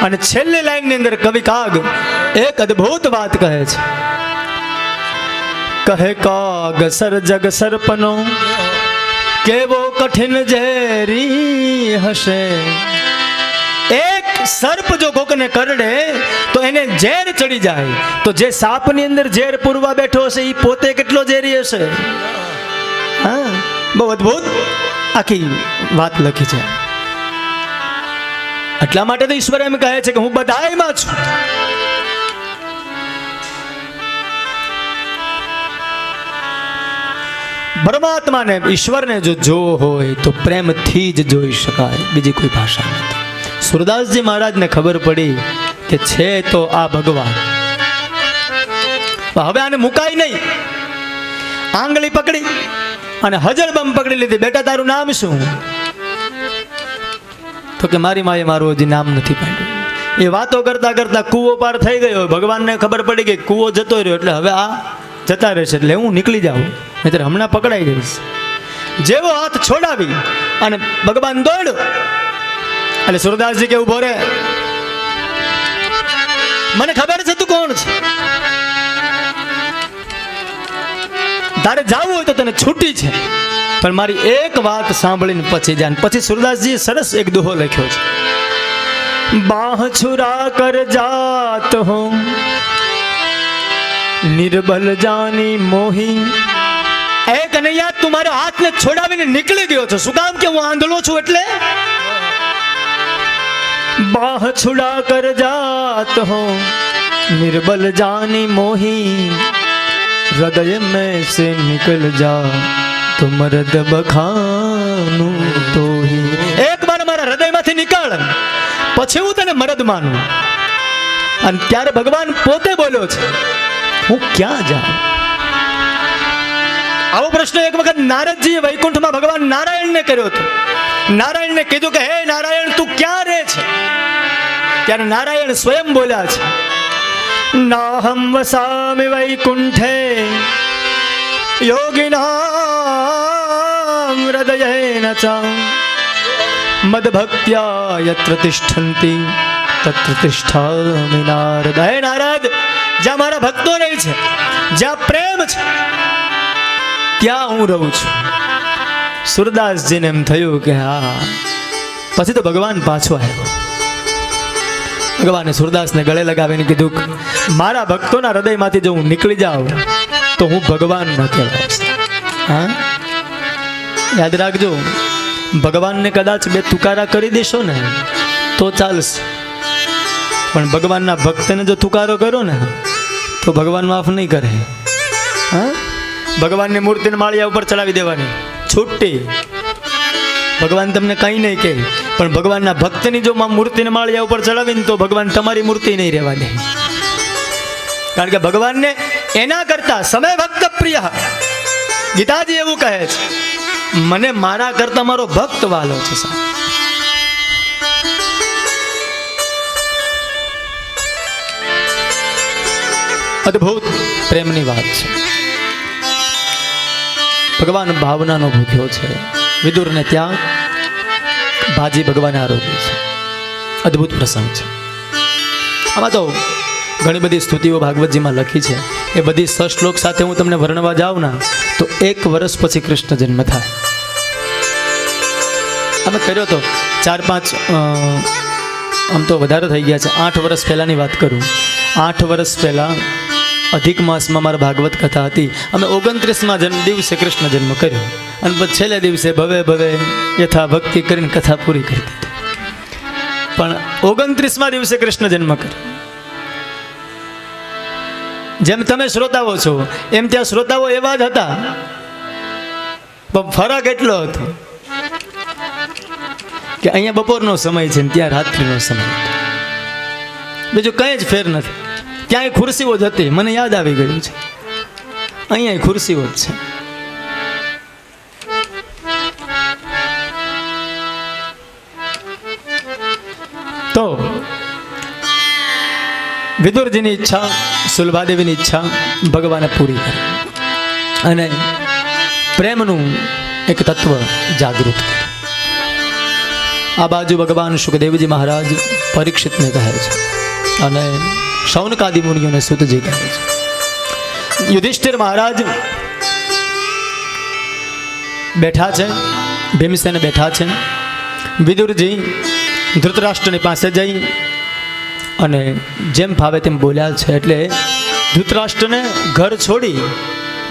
અને છેલ્લી લાઈનની અંદર કવિ કાગ એક અદ્ભુત વાત કહે છે. કહે કાગ સર્જગ સર્પનો, કેવો કઠિન ઝેરી હશે? એક સર્પ જો કોકને કરડે તો એને ઝેર ચડી જાય, તો જે સાપની અંદર ઝેર પૂરવા બેઠો હશે એ પોતે કેટલો ઝેરી હશે? હા, બહુ અદ્ભુત આખી વાત લખી છે. એટલા માટે તો ઈશ્વર એમ કહે છે કે હું બધાયમાં છું. પરમાત્માને, ઈશ્વરને જો જોવો હોય તો પ્રેમથી જ જોઈ શકાય, બીજી કોઈ ભાષા નથી. સુરદાસજી મહારાજને ખબર પડી કે છે તો આ ભગવાન, હવે આને મુકાય નહીં. આંગળી પકડી અને હજળબમ પકડી લીધી. બેટા તારું નામ શું? તો કે મારી માએ મારું હજી નામ નથી પાડ્યું. એ વાતો કરતા કરતા કૂવો પાર થઈ ગયો. ભગવાનને ખબર પડી કે કૂવો જતો રહ્યો, એટલે હવે આ જતા રહેશે, એટલે હું નીકળી જાઉં, નહીંતર હમણાં પકડાઈ જઈશ. જેવો હાથ છોડાવી અને ભગવાન દોડ્યો, એટલે સુરદાસજી કે ઉભો રે, મને ખબર છે તું કોણ છે, તારે જાવું હોય તો તને છૂટી છે, પણ મારી એક વાત સાંભળીને પછી જા. પછી સુરદાસજીએ સરસ એક દોહો લખ્યો છે. બાહ છુરા કર જાત હો, નિર્બલ જાની મોહી, એ કનૈયા તું મારા હાથને છોડાવીને નીકળી ગયો છો, શું કામ કે હું આંધળો છું એટલે? बाह छुड़ा कर जात हो निर्बल जानी मोही, हृदय में से निकल जा तो मर्द बखानू तो ही। एक बार મારા હૃદયમાંથી નીકળ, પછી હું તને મરદ માનું. અને ત્યારે ભગવાન પોતે બોલ્યો છે, હું ક્યાં જાઉં? આવો પ્રશ્ન એક વખત નારદજીએ વૈકુંઠમાં ભગવાન નારાયણને કર્યો હતો. નારાયણને કીધું કે હે નારાયણ તું ક્યાં રહે છે? ત્યારે નારાયણ સ્વયં બોલ્યા છે, નાહમ વસામિ વૈકુંઠે યોગિનામ હૃદયેન ચ મદભક્ત્યા યત્ર તિષ્ઠન્તિ તત્ર તિષ્ઠામિ નારદ. હે નારદ, જ્યાં મારા ભક્તો રહે છે, જ્યાં પ્રેમ છે, ત્યાં હું રહું છું. સુરદાસજીને એમ થયું કે હા. પછી તો ભગવાન પાછો આવ્યો. ભગવાને સુરદાસને ગળે લગાવીને કીધું, મારા ભક્તોના હૃદયમાંથી જો હું નીકળી જાઉં તો હું ભગવાન ન કહેવાઈશ. હા, યાદ રાખજો, ભગવાનને કદાચ બે તુકારા કરી દેશો ને તો ચાલશે, પણ ભગવાનના ભક્તને જો તુકારો કરો ને તો ભગવાન માફ નહીં કરે. હા, ભગવાનની મૂર્તિને માળિયા ઉપર ચડાવી દેવાની, છૂટી. ભગવાન તમને કંઈ નહીં કહે, પણ ભગવાનના ભક્તની જો મૂર્તિને માળિયા ઉપર ચડાવીને તો ભગવાન તમારી મૂર્તિ નહીં રહેવા દે. કારણ કે ભગવાનને એના કરતા સમય ભક્ત પ્રિય. ગીતાજી એવું કહે છે, મને મારા કરતા મારો ભક્ત વાલો છે. અદ્ભુત પ્રેમની વાત છે. ભગવાન ભાવનાનો ભૂખ્યો છે. વિદુરને ત્યાં ભાજી ભગવાને આરોગી છે. અદ્ભુત પ્રસંગ છે. આમાં તો ઘણી બધી સ્તુતિઓ ભાગવતજીમાં લખી છે. એ બધી શ્લોક સાથે હું તમને વર્ણવા જાઉં ને તો 1 વર્ષ પછી કૃષ્ણ જન્મ થાય. અમે કર્યો તો 4-5, આમ તો વધારે થઈ ગયા છે, 8 વર્ષ પહેલાંની વાત કરું. 8 વર્ષ પહેલાં અધિક માસમાં મારા ભાગવત કથા હતી. અમે 29મા દિવસે કૃષ્ણ જન્મ કર્યો અને પછી છેલ્લે દિવસે ભવે ભવે યથા ભક્તિ કરીને કથા પૂરી કરી દીધી. પણ 29મા દિવસે કૃષ્ણ જન્મ કર્યો. જેમ તમે શ્રોતાઓ છો એમ ત્યાં શ્રોતાઓ એવા જ હતા, પણ ફરક એટલો હતો કે અહીંયા બપોરનો સમય છે ને ત્યાં રાત્રિનો સમય. બીજું કંઈ જ ફેર નથી. ત્યાં ખુરશીઓ જ હતી, મને યાદ આવી ગયું છે. અહીંયા ખુરશીઓ જ છે. તો વિદુરજીની ઈચ્છા, સુલભાદેવીની ઈચ્છા ભગવાને પૂરી કરી અને પ્રેમનું એક તત્વ જાગૃત કર્યું. આ બાજુ ભગવાન સુખદેવજી મહારાજ પરીક્ષિતને કહે છે અને શૌનકાદિ મુનિઓને સુતજી કહે છે. યુધિષ્ઠિર મહારાજ બેઠા છે, ભીમસેન બેઠા છે. વિદુરજી ધૃતરાષ્ટ્રની પાસે જઈ અને જેમ ફાવે તેમ બોલ્યા છે. એટલે ધૃતરાષ્ટ્રને ઘર છોડી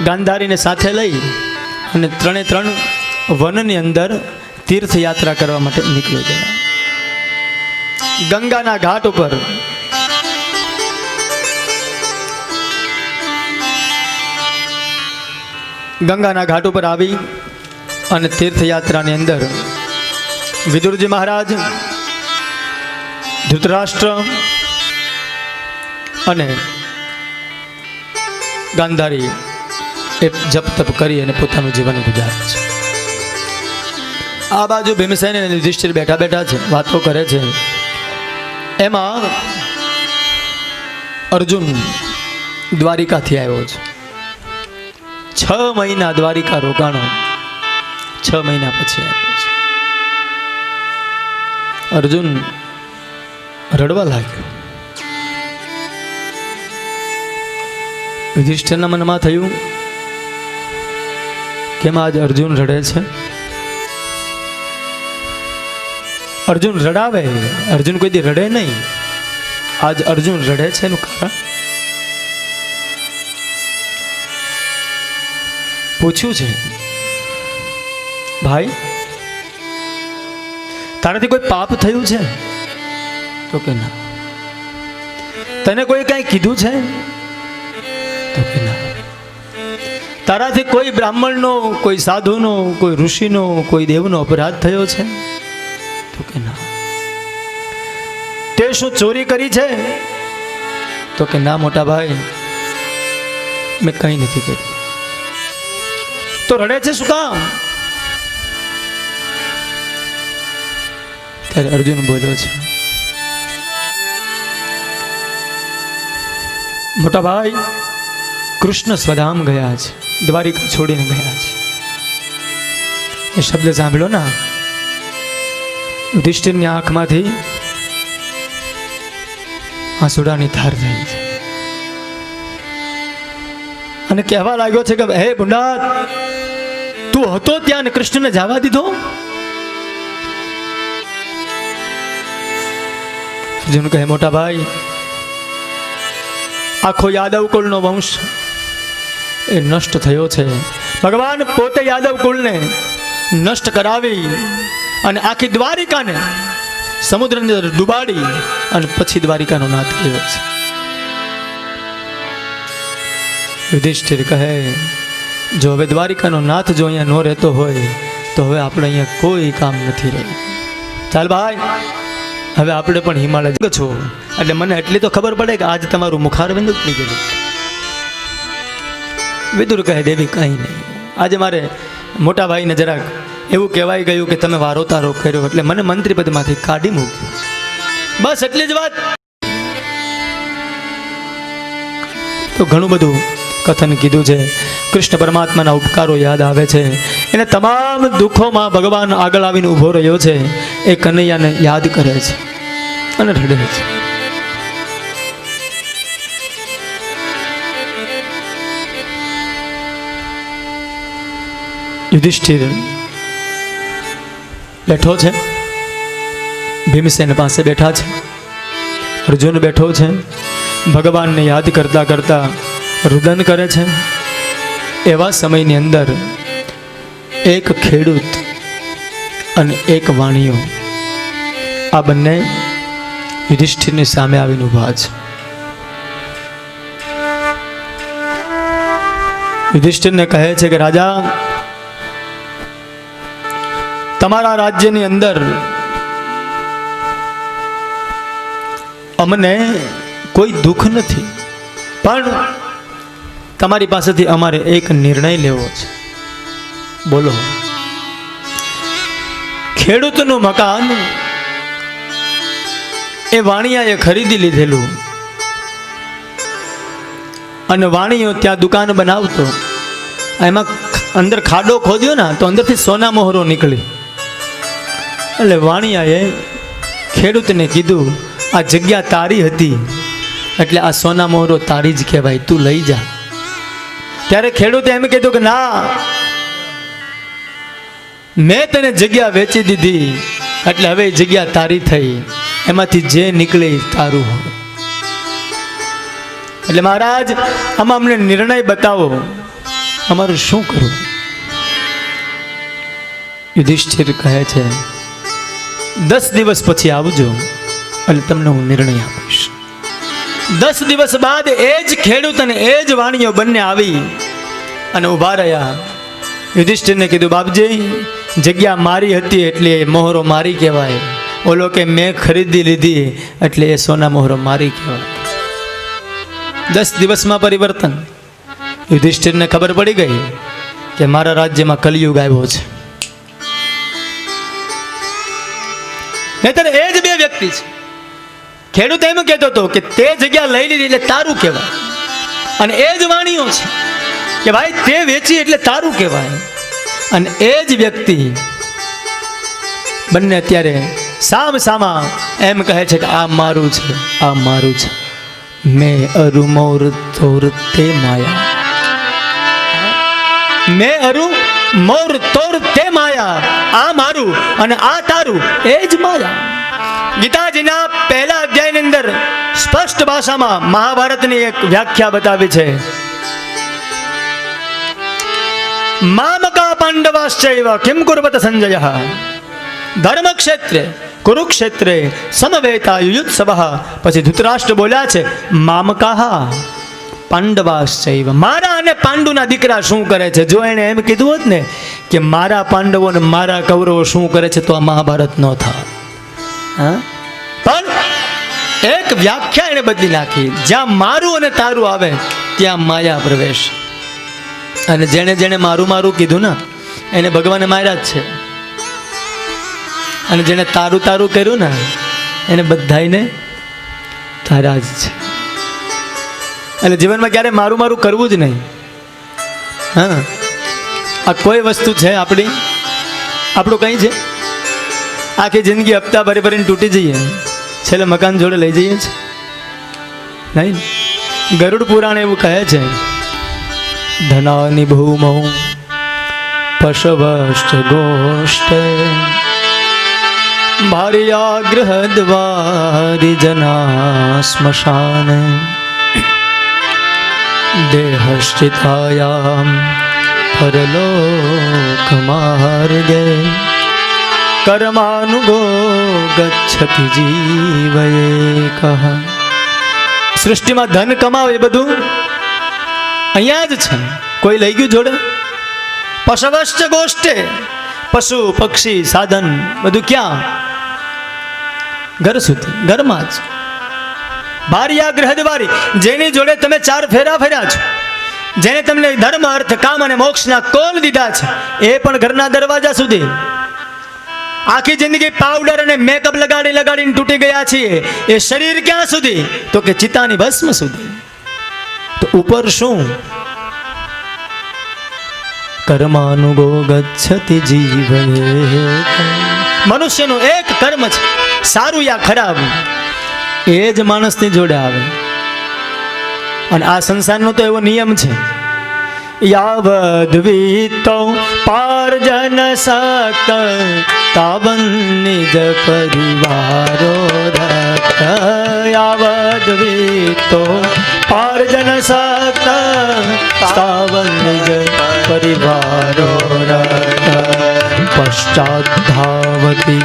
ગાંધારીને સાથે લઈ અને 3 વનની અંદર તીર્થયાત્રા કરવા માટે નીકળી ગયા. ગંગાના ઘાટ ઉપર આવી અને તીર્થયાત્રાની અંદર વિદુરજી મહારાજ, ધૃતરાષ્ટ્ર અને ગાંધારી એ જપ તપ કરી અને પોતાનું જીવન ગુજારે છે. આ બાજુ ભીમસેન અને યુધિષ્ઠિર બેઠા બેઠા છે, વાતો કરે છે. એમાં અર્જુન દ્વારિકાથી આવ્યો છે. 6 મહિના દ્વારિકા રોકાણો, 6 મહિના પછી આવ્યો છે. અર્જુન રડવા લાગ્યો. યુધિષ્ઠિરના મનમાં થયું કેમ આજ અર્જુન રડે છે. અર્જુન રડાવે, અર્જુન કોઈ દી રડે નહીં. આજ અર્જુન રડે છે એનું કારણ પૂછ્યું છે, ભાઈ તારાથી કોઈ પાપ થયું છે? તો કે ના. તને કોઈ કાંઈ કીધું છે? તો કે ના. તારાથી કોઈ બ્રાહ્મણનો, કોઈ સાધુનો, કોઈ ઋષિનો, કોઈ દેવનો અપરાધ થયો છે? તો કે ના. તે શું ચોરી કરી છે? તો કે ના મોટા ભાઈ, મેં કંઈ નથી કર્યું. તો રડે છે શું કામ? ત્યારે અર્જુન બોલ્યો છે, મોટા ભાઈ કૃષ્ણ સ્વધામ ગયા છે, દ્વારિકા છોડીને ગયા છે. એ શબ્દ સાંભળ્યો ના, યુધિષ્ઠિરની આંખમાંથી આંસુડાની ધાર થઈ છે અને કહેવા લાગ્યો છે કે હે ભુંડાત, તું હતો ત્યાં ને કૃષ્ણને જવા દીધો? અર્જુન કહે, મોટા ભાઈ આખો યાદવ કુળનો વંશ એ નષ્ટ થયો છે. ભગવાન પોતે યાદવ કુળને નષ્ટ કરાવી અને આખી દ્વારિકાને સમુદ્રની અંદર ડૂબાડી અને પછી દ્વારિકાનો નાથ કર્યો છે. યુધિષ્ઠિર કહે, જો હવે દ્વારિકાનો નાથ જો અહીંયા ન રહેતો હોય તો હવે આપણે અહીંયા કોઈ કામ નથી રહ્યું. ચાલ ભાઈ, હવે આપણે પણ હિમાલય છો એટલે મને એટલી તો ખબર પડે કે આજ તમારું મુખારવિંદ ઉતરી ગયું. વિદુર કહે, દેવી કંઈ નહીં, આજે મારે મોટા ભાઈને જરાક એવું કહેવાય ગયું કે તમે વારો તારો કર્યો એટલે મને મંત્રી પદમાંથી કાઢી મૂક્યો. બસ એટલી જ વાત. તો ઘણું બધું કથન કીધું છે. કૃષ્ણ પરમાત્માના ઉપકારો યાદ આવે છે. એને તમામ દુઃખોમાં ભગવાન આગળ આવીને ઊભો રહ્યો છે. એ કનૈયાને યાદ કરે છે અને રડે છે. યુધિષ્ઠિર બેઠો છે, ભીમસેન પાસે બેઠા છે, અર્જુન બેઠો છે, ભગવાનને યાદ કરતા કરતા રુદન કરે છે. એવા સમયની અંદર એક ખેડૂત અને એક વાણિયો આ બંને યુધિષ્ઠિરની સામે આવીને ઊભા છે. યુધિષ્ઠિરને કહે છે કે રાજા, તમારા રાજ્યની અંદર અમને કોઈ દુઃખ નથી, પણ તમારી પાસેથી અમારે એક નિર્ણય લેવો છે. બોલો. ખેડૂતનું મકાન એ વાણિયાએ ખરીદી લીધેલું અને વાણિયો ત્યાં દુકાન બનાવતો. એમાં અંદર ખાડો ખોદ્યો ને તો અંદરથી સોના મોહરો નીકળી. એટલે વાણિયાએ ખેડૂતને કીધું, આ જગ્યા તારી હતી એટલે આ સોના મોહરો તારી જ કહેવાય, તું લઈ જા. ત્યારે ખેડૂતે એમ કીધું કે ના, મેં તને જગ્યા વેચી દીધી એટલે હવે જગ્યા તારી થઈ, એમાંથી જે નીકળે તારું હોય. એટલે મહારાજ આમાં અમને નિર્ણય બતાવો, અમારું શું કરવું? યુધિષ્ઠિર કહે છે, 10 દિવસ પછી આવજો એટલે તમને હું નિર્ણય આપીશ. 10 દિવસ બાદ એ જ ખેડૂત અને એ જ વાણિયો બંને આવી અને ઊભા રહ્યા. યુધિષ્ઠિરને કીધું, બાપજી જગ્યા મારી હતી એટલે મોહરો મારી કહેવાય, ઓલો કે મેં ખરીદી લીધી એટલે એ સોના મોહરો મારી કહેવાય. 10 દિવસમાં પરિવર્તન. યુધિષ્ઠિરને ખબર પડી ગઈ કે મારા રાજ્યમાં કલિયુગ આવ્યો છે. નહીતર એ જ બે વ્યક્તિ છે. ખેડૂત એમ કહેતો હતો કે તે જગ્યા લઈ લીધી એટલે તારું કહેવાય, અને એ જ વાણીઓ છે કે ભાઈ તે વેચી એટલે તારું કહેવાય. અને એ જ વ્યક્તિ બંને અત્યારે સામ સામા એમ કહે છે કે આ મારું છે, આ મારું છે. મેં અરુ મોર તોર તે માયા, મેં અરુ મોર તોર તે માયા, આ મારું અને આ તારું, એ જ માયા. ગીતાજીના પહેલા અધ્યાયની અંદર સ્પષ્ટ ભાષામાં મહાભારતની એક વ્યાખ્યા બતાવી છે મામકા પાંડવાશ્ચૈવ કિમ કુર્વત સંજય ધર્મક્ષેત્રે કુરુક્ષેત્રે સમવેતા યુયુત્સવ. પછી ધૃતરાષ્ટ્ર બોલ્યા છે મામકાહ પાંડવાશ્ચૈવ, મારા અને પાંડુના દીકરા શું કરે છે. જો એણે એમ કીધું હોત ને કે મારા પાંડવો ને મારા કૌરવો શું કરે છે તો આ મહાભારત ન થાય. હા, પણ એક વ્યાખ્યા એને બદલી નાખી. જ્યાં મારું અને તારું આવે ત્યાં માયા પ્રવેશ. અને જેણે જેણે મારું મારું કીધું ને એને ભગવાને માર્યા જ છે. અને જેણે તારું તારું કર્યું ને એને બધાને તારા જ છે. એટલે જીવનમાં ક્યારે મારું મારું કરવું જ નહીં. હા, આ કોઈ વસ્તુ છે આપણી, આપણું કંઈ છે. આખી જિંદગી હપ્તા ભરી ભરીને તૂટી જઈએ, છેલ્લે મકાન જોડે લઈ જઈએ છીએ નહીં. ગરુડ પુરાણ એવું કહે છે ધનાની ભૂમો પશવશ્ચ ગોષ્ઠે ભાર્યા ગૃહ દ્વારી જના સ્મશાન દેહશ્ચિતાયામ પરલોક માર્ગે કર્માનુગો ગચ્છતિ જીવયેકઃ. સૃષ્ટિમાં ધન કમાવ એ બધું અહીંયા જ છે, કોઈ લઈ ગયું જોડે. પશવશ્ચ ગોષ્ઠે, પશુ પક્ષી સાધન બધું ક્યાં? ઘર સુધી, ઘરમાં જ. ભાર્યા ગ્રહદ્વારી, જેની જોડે તમે 4 ફેરા ફર્યા છો, જેને તમને ધર્મ અર્થ કામ અને મોક્ષના કોલ દીધા છે એ પણ ઘરના દરવાજા સુધી. આખી જિંદગી પાવડર અને મેકઅપ લગાડી લગાડીને તૂટી ગયા છીએ. એ શરીર ક્યાં સુધી? તો કે ચિતાની ભસ્મ સુધી. તો ઉપર શું? કર્માનુગો ગચ્છતિ જીવયે. મનુષ્યનું એક કર્મ છે, સારું યા ખરાબ, એ જ માણસની જોડે આવે. અને આ સંસારનો તો એવો નિયમ છે યાવદ્વિતો પાર્જન સક્ત તાવન નિજ પરિવારો રક્ત. યાવદ્વિતો પાર્જન સક્ત તાવન નિજ પરિવારો રક્ત. પશ્ચાત ધાવતી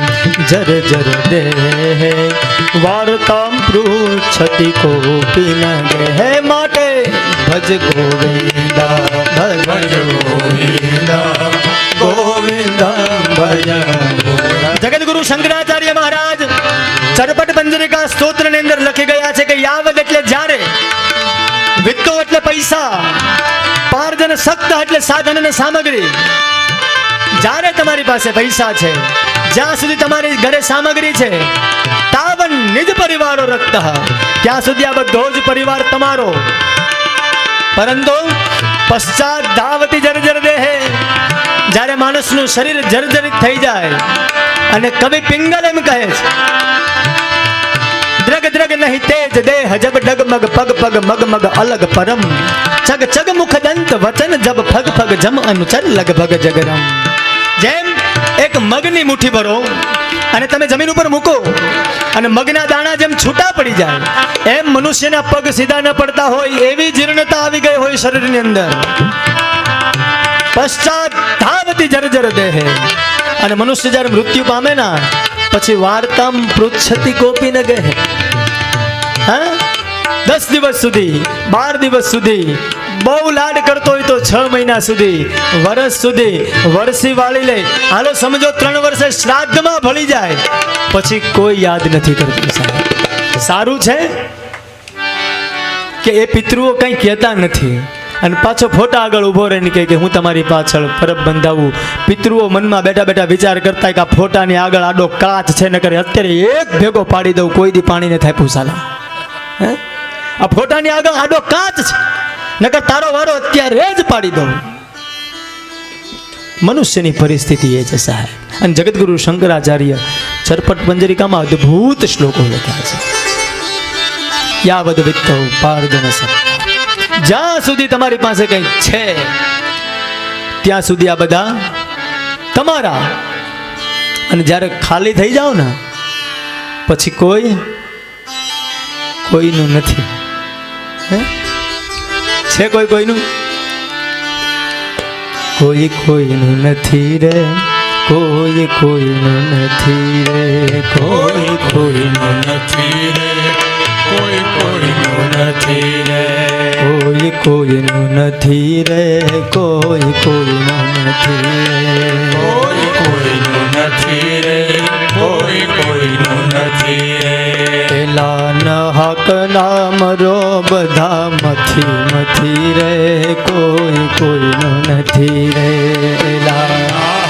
જર જર દેહે વાર્તામ પૃચ્છતિ કોપી ન દેહે. માટે ભજ ગોવિંદા ભજ ગોવિંદા ગોવિંદા ભજ. જગતગુરુ શંકરાચાર્ય મહારાજ ચરપટ પંજરિકા સ્તોત્રની અંદર લખી ગયા છે કે યાવદ એટલે જ્યારે, વિત્તો એટલે પૈસા, પાર્જન સક્ત એટલે સાધન અને સામગ્રી. જ્યારે તમારી પાસે પૈસા છે, જ્યાં સુધી તમારી ઘરે સામગ્રી છે, તાવન નિજ પરિવારો રક્ત, ત્યાં સુધી આ બધો જ પરિવાર તમારો. પરંતુ પશ્ચાત ધાવતી જર્જર દેહે, જ્યારે માણસનું શરીર જર્જરિત થઈ જાય, અને કવિ પિંગલ એમ કહે છે દ્રગ દ્રગ નહીં તેજ દેહ જબ ડગમગ પગ પગ મગ મગ અલગ પરમ ચગ ચગ મુખ દંત વચન જબ ફગ ફગ જમ અનુચર લગભગ જગરમ. જેમ એક મગની મુઠ્ઠી ભરો અને તમે જમીન ઉપર મૂકો અને મગના દાણા જેમ છૂટા પડી જાય, એમ મનુષ્યના પગ સીધા ન પડતા હોય એવી જીર્ણતા આવી ગઈ હોય શરીરની અંદર. પશ્ચાત ધાવતી જર્જર દેહે, અને મનુષ્ય જ્યારે મૃત્યુ પામે ના પછી વાર્તામ પૃચ્છતિ કોપી ન ગહે. હા, 10 દિવસ સુધી, 12 દિવસ સુધી, બહુ લાડ કરતો હોય તો 6 મહિના સુધી, વર્ષ સુધી વરસી વાળી લે. હાલો સમજો 3 વર્ષે શ્રાદ્ધમાં ભળી જાય, પછી કોઈ યાદ નથી કરતું. સારું છે કે એ પિતૃઓ કંઈ કહેતા નથી, અને પાછો ફોટા આગળ ઊભો રહીને કહે કે હું તમારી પાછળ પરબ બંધાવું. પિતૃઓ મનમાં બેઠા બેઠા વિચાર કરતા કે આ ફોટાની આગળ આડો કાચ છે, નકર અત્યારે એક ભેગો પાડી દઉં, કોઈ દી પાણીને થાય પૂછાલા. આ ફોટાની આગળ આડો કાચ છે, નકર તારો વારો અત્યારે જ પાડી દઉં. મનુષ્યની પરિસ્થિતિ એ છે સાહેબ. અને જગતગુરુ શંકરાચાર્ય ચરપટ પંજરિકામાં અદ્ભુત શ્લોકો લખ્યા છે. યાવદ વિત્તો પાર્જન સક્ત, જ્યાં સુધી તમારી પાસે કંઈ છે ત્યાં સુધી આ બધા તમારા. અને જ્યારે ખાલી થઈ જાઓ ને પછી કોઈનું નથી. છે કોઈનું? કોઈ કોઈનું નથી રે, કોઈ કોઈનું નથી રે, કોઈ કોઈનું નથી રે, કોઈ કોઈનું નથી રે, કોઈ કોઈનું નથી રે, કોઈ કોઈનું નથી રે, કોઈ કોઈનું નથી રે, કોઈ કોઈનું નથી રે. પેલા ન હક નામ રો બધા મથી રે, કોઈ કોઈનું નથી રે. પેલા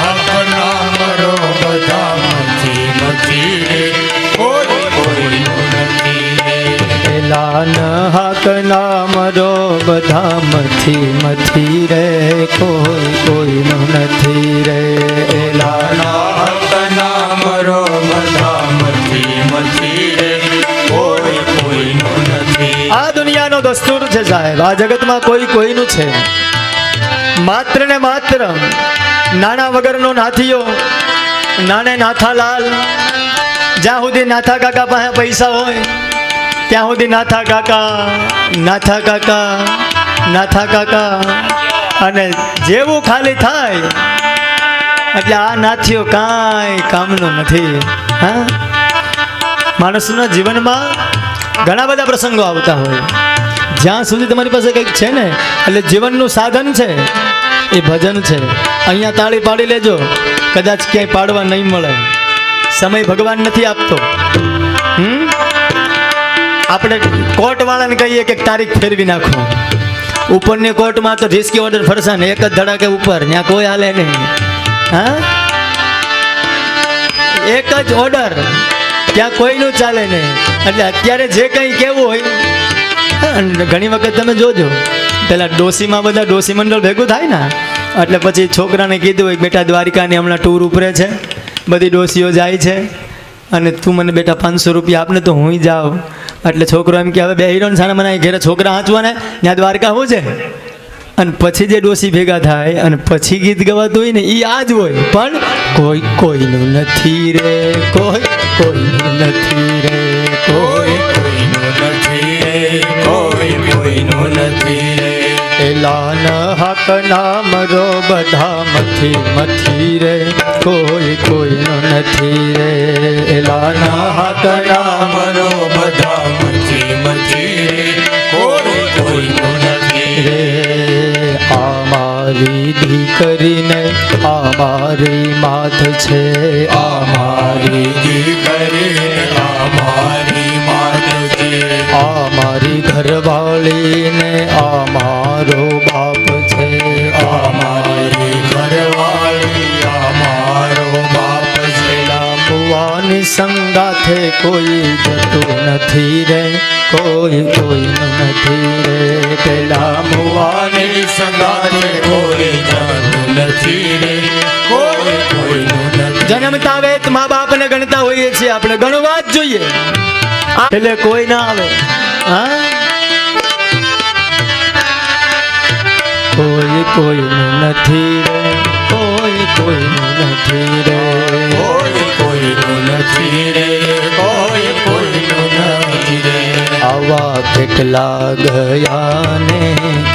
હક નામ રો બધા મથી રે, કોઈ કોઈનું નથી રે. પેલા ન હક નામ રો બધા મથી રે, કોઈ કોઈનું નથી રે. પેલા હક નામ રો બધા મથી રે, કોઈ કોઈનું નથી. આ દુનિયાનો દસ્તુર છે સાહેબ, આ જગતમાં કોઈ કોઈનું છે. માત્ર ને માત્ર નાના વગરનો નાથીઓ, નાને નાથાલાલ. જ્યાં સુધી નાથા કાકા પાસે પૈસા હોય ત્યાં સુધી નાથા કાકા, નાથા કાકા, નાથા કાકા. અને જેવું ખાલી થાય એટલે આ નાથીઓ કાંઈ કામનું નથી. હા, માણસના જીવનમાં ઘણા બધા પ્રસંગો આવતા હોય. જ્યાં સુધી તમારી પાસે કંઈક છે ને એટલે જીવનનું સાધન છે એ ભજન છે. અહીંયા તાળી પાડી લેજો, કદાચ ક્યાંય પાડવા નહીં મળે. સમય ભગવાન નથી આપતો. આપણે કોર્ટવાળાને કહીએ કે તારીખ ફેરવી નાખો. ઉપરની કોર્ટમાં તો રિસ્કી ઓર્ડર ફરશે ને, એક જ ધડાકે ઉપર, ત્યાં કોઈ હાલે નહીં. હા, એક જ ઓર્ડર, ત્યાં કોઈનું ચાલે નહીં. એટલે અત્યારે જે કંઈ કહેવું હોય, ઘણી વખત તમે જોજો પેલા ડોસીમાં બધા ડોસી મંડળ ભેગું થાય ને, એટલે પછી છોકરાને કીધું હોય બેટા દ્વારિકાની હમણાં ટૂર ઉપરે છે, બધી ડોસીઓ જાય છે અને તું મને બેટા 500 રૂપિયા આપને તો હું જાઉં. એટલે છોકરો એમ કે હવે બે હીરોન સાને મને ઘેરે છોકરા હાંચવા ને, ત્યાં દ્વારકા શું છે. અને પછી જે ડોસી ભેગા થાય અને પછી ગીત ગવાતું હોય ને એ આ જ હોય. પણ કોઈ કોઈનું નથી રે, કોઈ કોઈનું નથી રે, કોઈ કોઈનું નથી રે, કોઈ કોઈનું નથી રે. એલા ન હક નામ રો બધા મથી રે, કોઈ કોઈનું નથી રે. એલા ન હક નામ મરો બધા મથી રે, કોઈ કોઈનું નથી રે. રે. આ મારી દીકરીને આ મારી માત છે, આ મારી દીકરી આ મારી માત છે, આ મારી ઘરવાળીને આ મારો બાપ છે, આ મારી ઘરવાળી આ મારો બાપ છે. મુવાની સંગાથે કોઈ જતું નથી રે, કોઈ કોઈનું નથી રે. પેલા મુવાની સંગાથે કોઈ જતું નથી રે, કોઈ કોઈનું નથી. જન્મતા વેત મા બાપને ગણતા હોઈએ છીએ આપણે, ગણવા જ જોઈએ. એટલે કોઈ ના આવે. હા, કોઈ કોઈનું નથી રે, કોઈ કોઈનું નથી રે. કોઈ કોઈનું નથી રે, કોઈ કોઈનું નથી રે. આવા કેટલા ગયા ને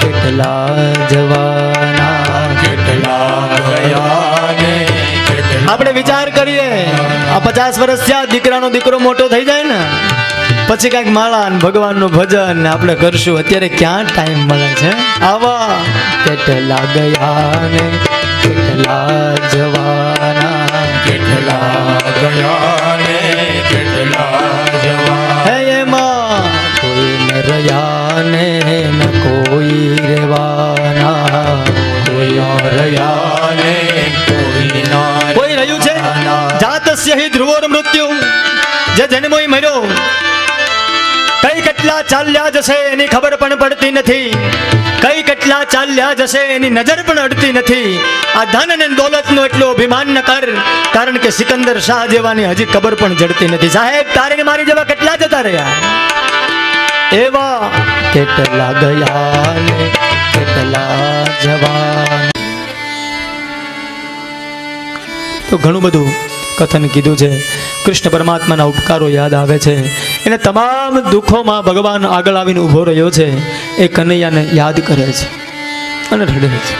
કેટલા જવાના, કેટલા ગયા ને કેટલા. આપણે વિચાર કરીએ આ 50 વર્ષ થયા, દીકરાનો દીકરો મોટો થઈ જાય ને પછી કાંઈક માળા ને ભગવાનનું ભજન ને આપણે કરશું. અત્યારે ક્યાં ટાઈમ મળે છે. આવા કેટલા ગયા ને કેટલા જવાના, કેટલા ગયા ને કેટલા જવા. હે એમાં કોઈ ન રહ્યા ને ન કોઈ રેવાના, કોઈ રહ્યા ને કોઈ ના. કોઈ રહ્યું છે. જાતસ્ય હિ ધ્રુવોર મૃત્યુ, જે જન્મો ઈ મર્યો. કઈ કેટલા ચાલ્યા જશે એની ખબર પણ પડતી નથી, કઈ કેટલા ચાલ્યા જશે એની નજર પણ અડતી નથી. આ ધન અને દોલતનો એટલો અભિમાન ન કર, કારણ કે સિકંદર શાહ જેવાની હજી ખબર પણ જડતી નથી. સાહેબ તારે ને મારી જેવા કેટલા જતા રહ્યા, એવા કેટલા ગયા ને કેટલા જવાન. તો ઘણું બધું કથન કીધું છે. કૃષ્ણ પરમાત્માના ઉપકારો યાદ આવે છે. એને તમામ દુઃખોમાં ભગવાન આગળ આવીને ઊભો રહ્યો છે. એ કનૈયાને યાદ કરે છે અને રડે છે.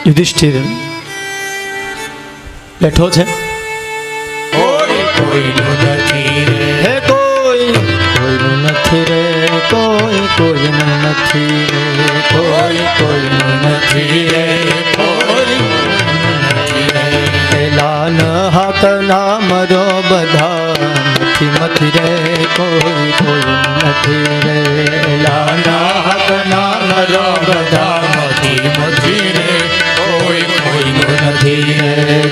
યુધિષ્ઠિર બેઠો છે. કોઈ કોઈનું નથી રે હે કોઈનું નથી રે, કોઈનું નથી રે, કોઈ કોઈનું નથી રે કોઈ નથી રે લાલ હાક નામ રો બધા નથી રે, કોઈનું નથી રે, નાના હક નામ રો બધા નથી રે કોઈ કોઈનું નથી રે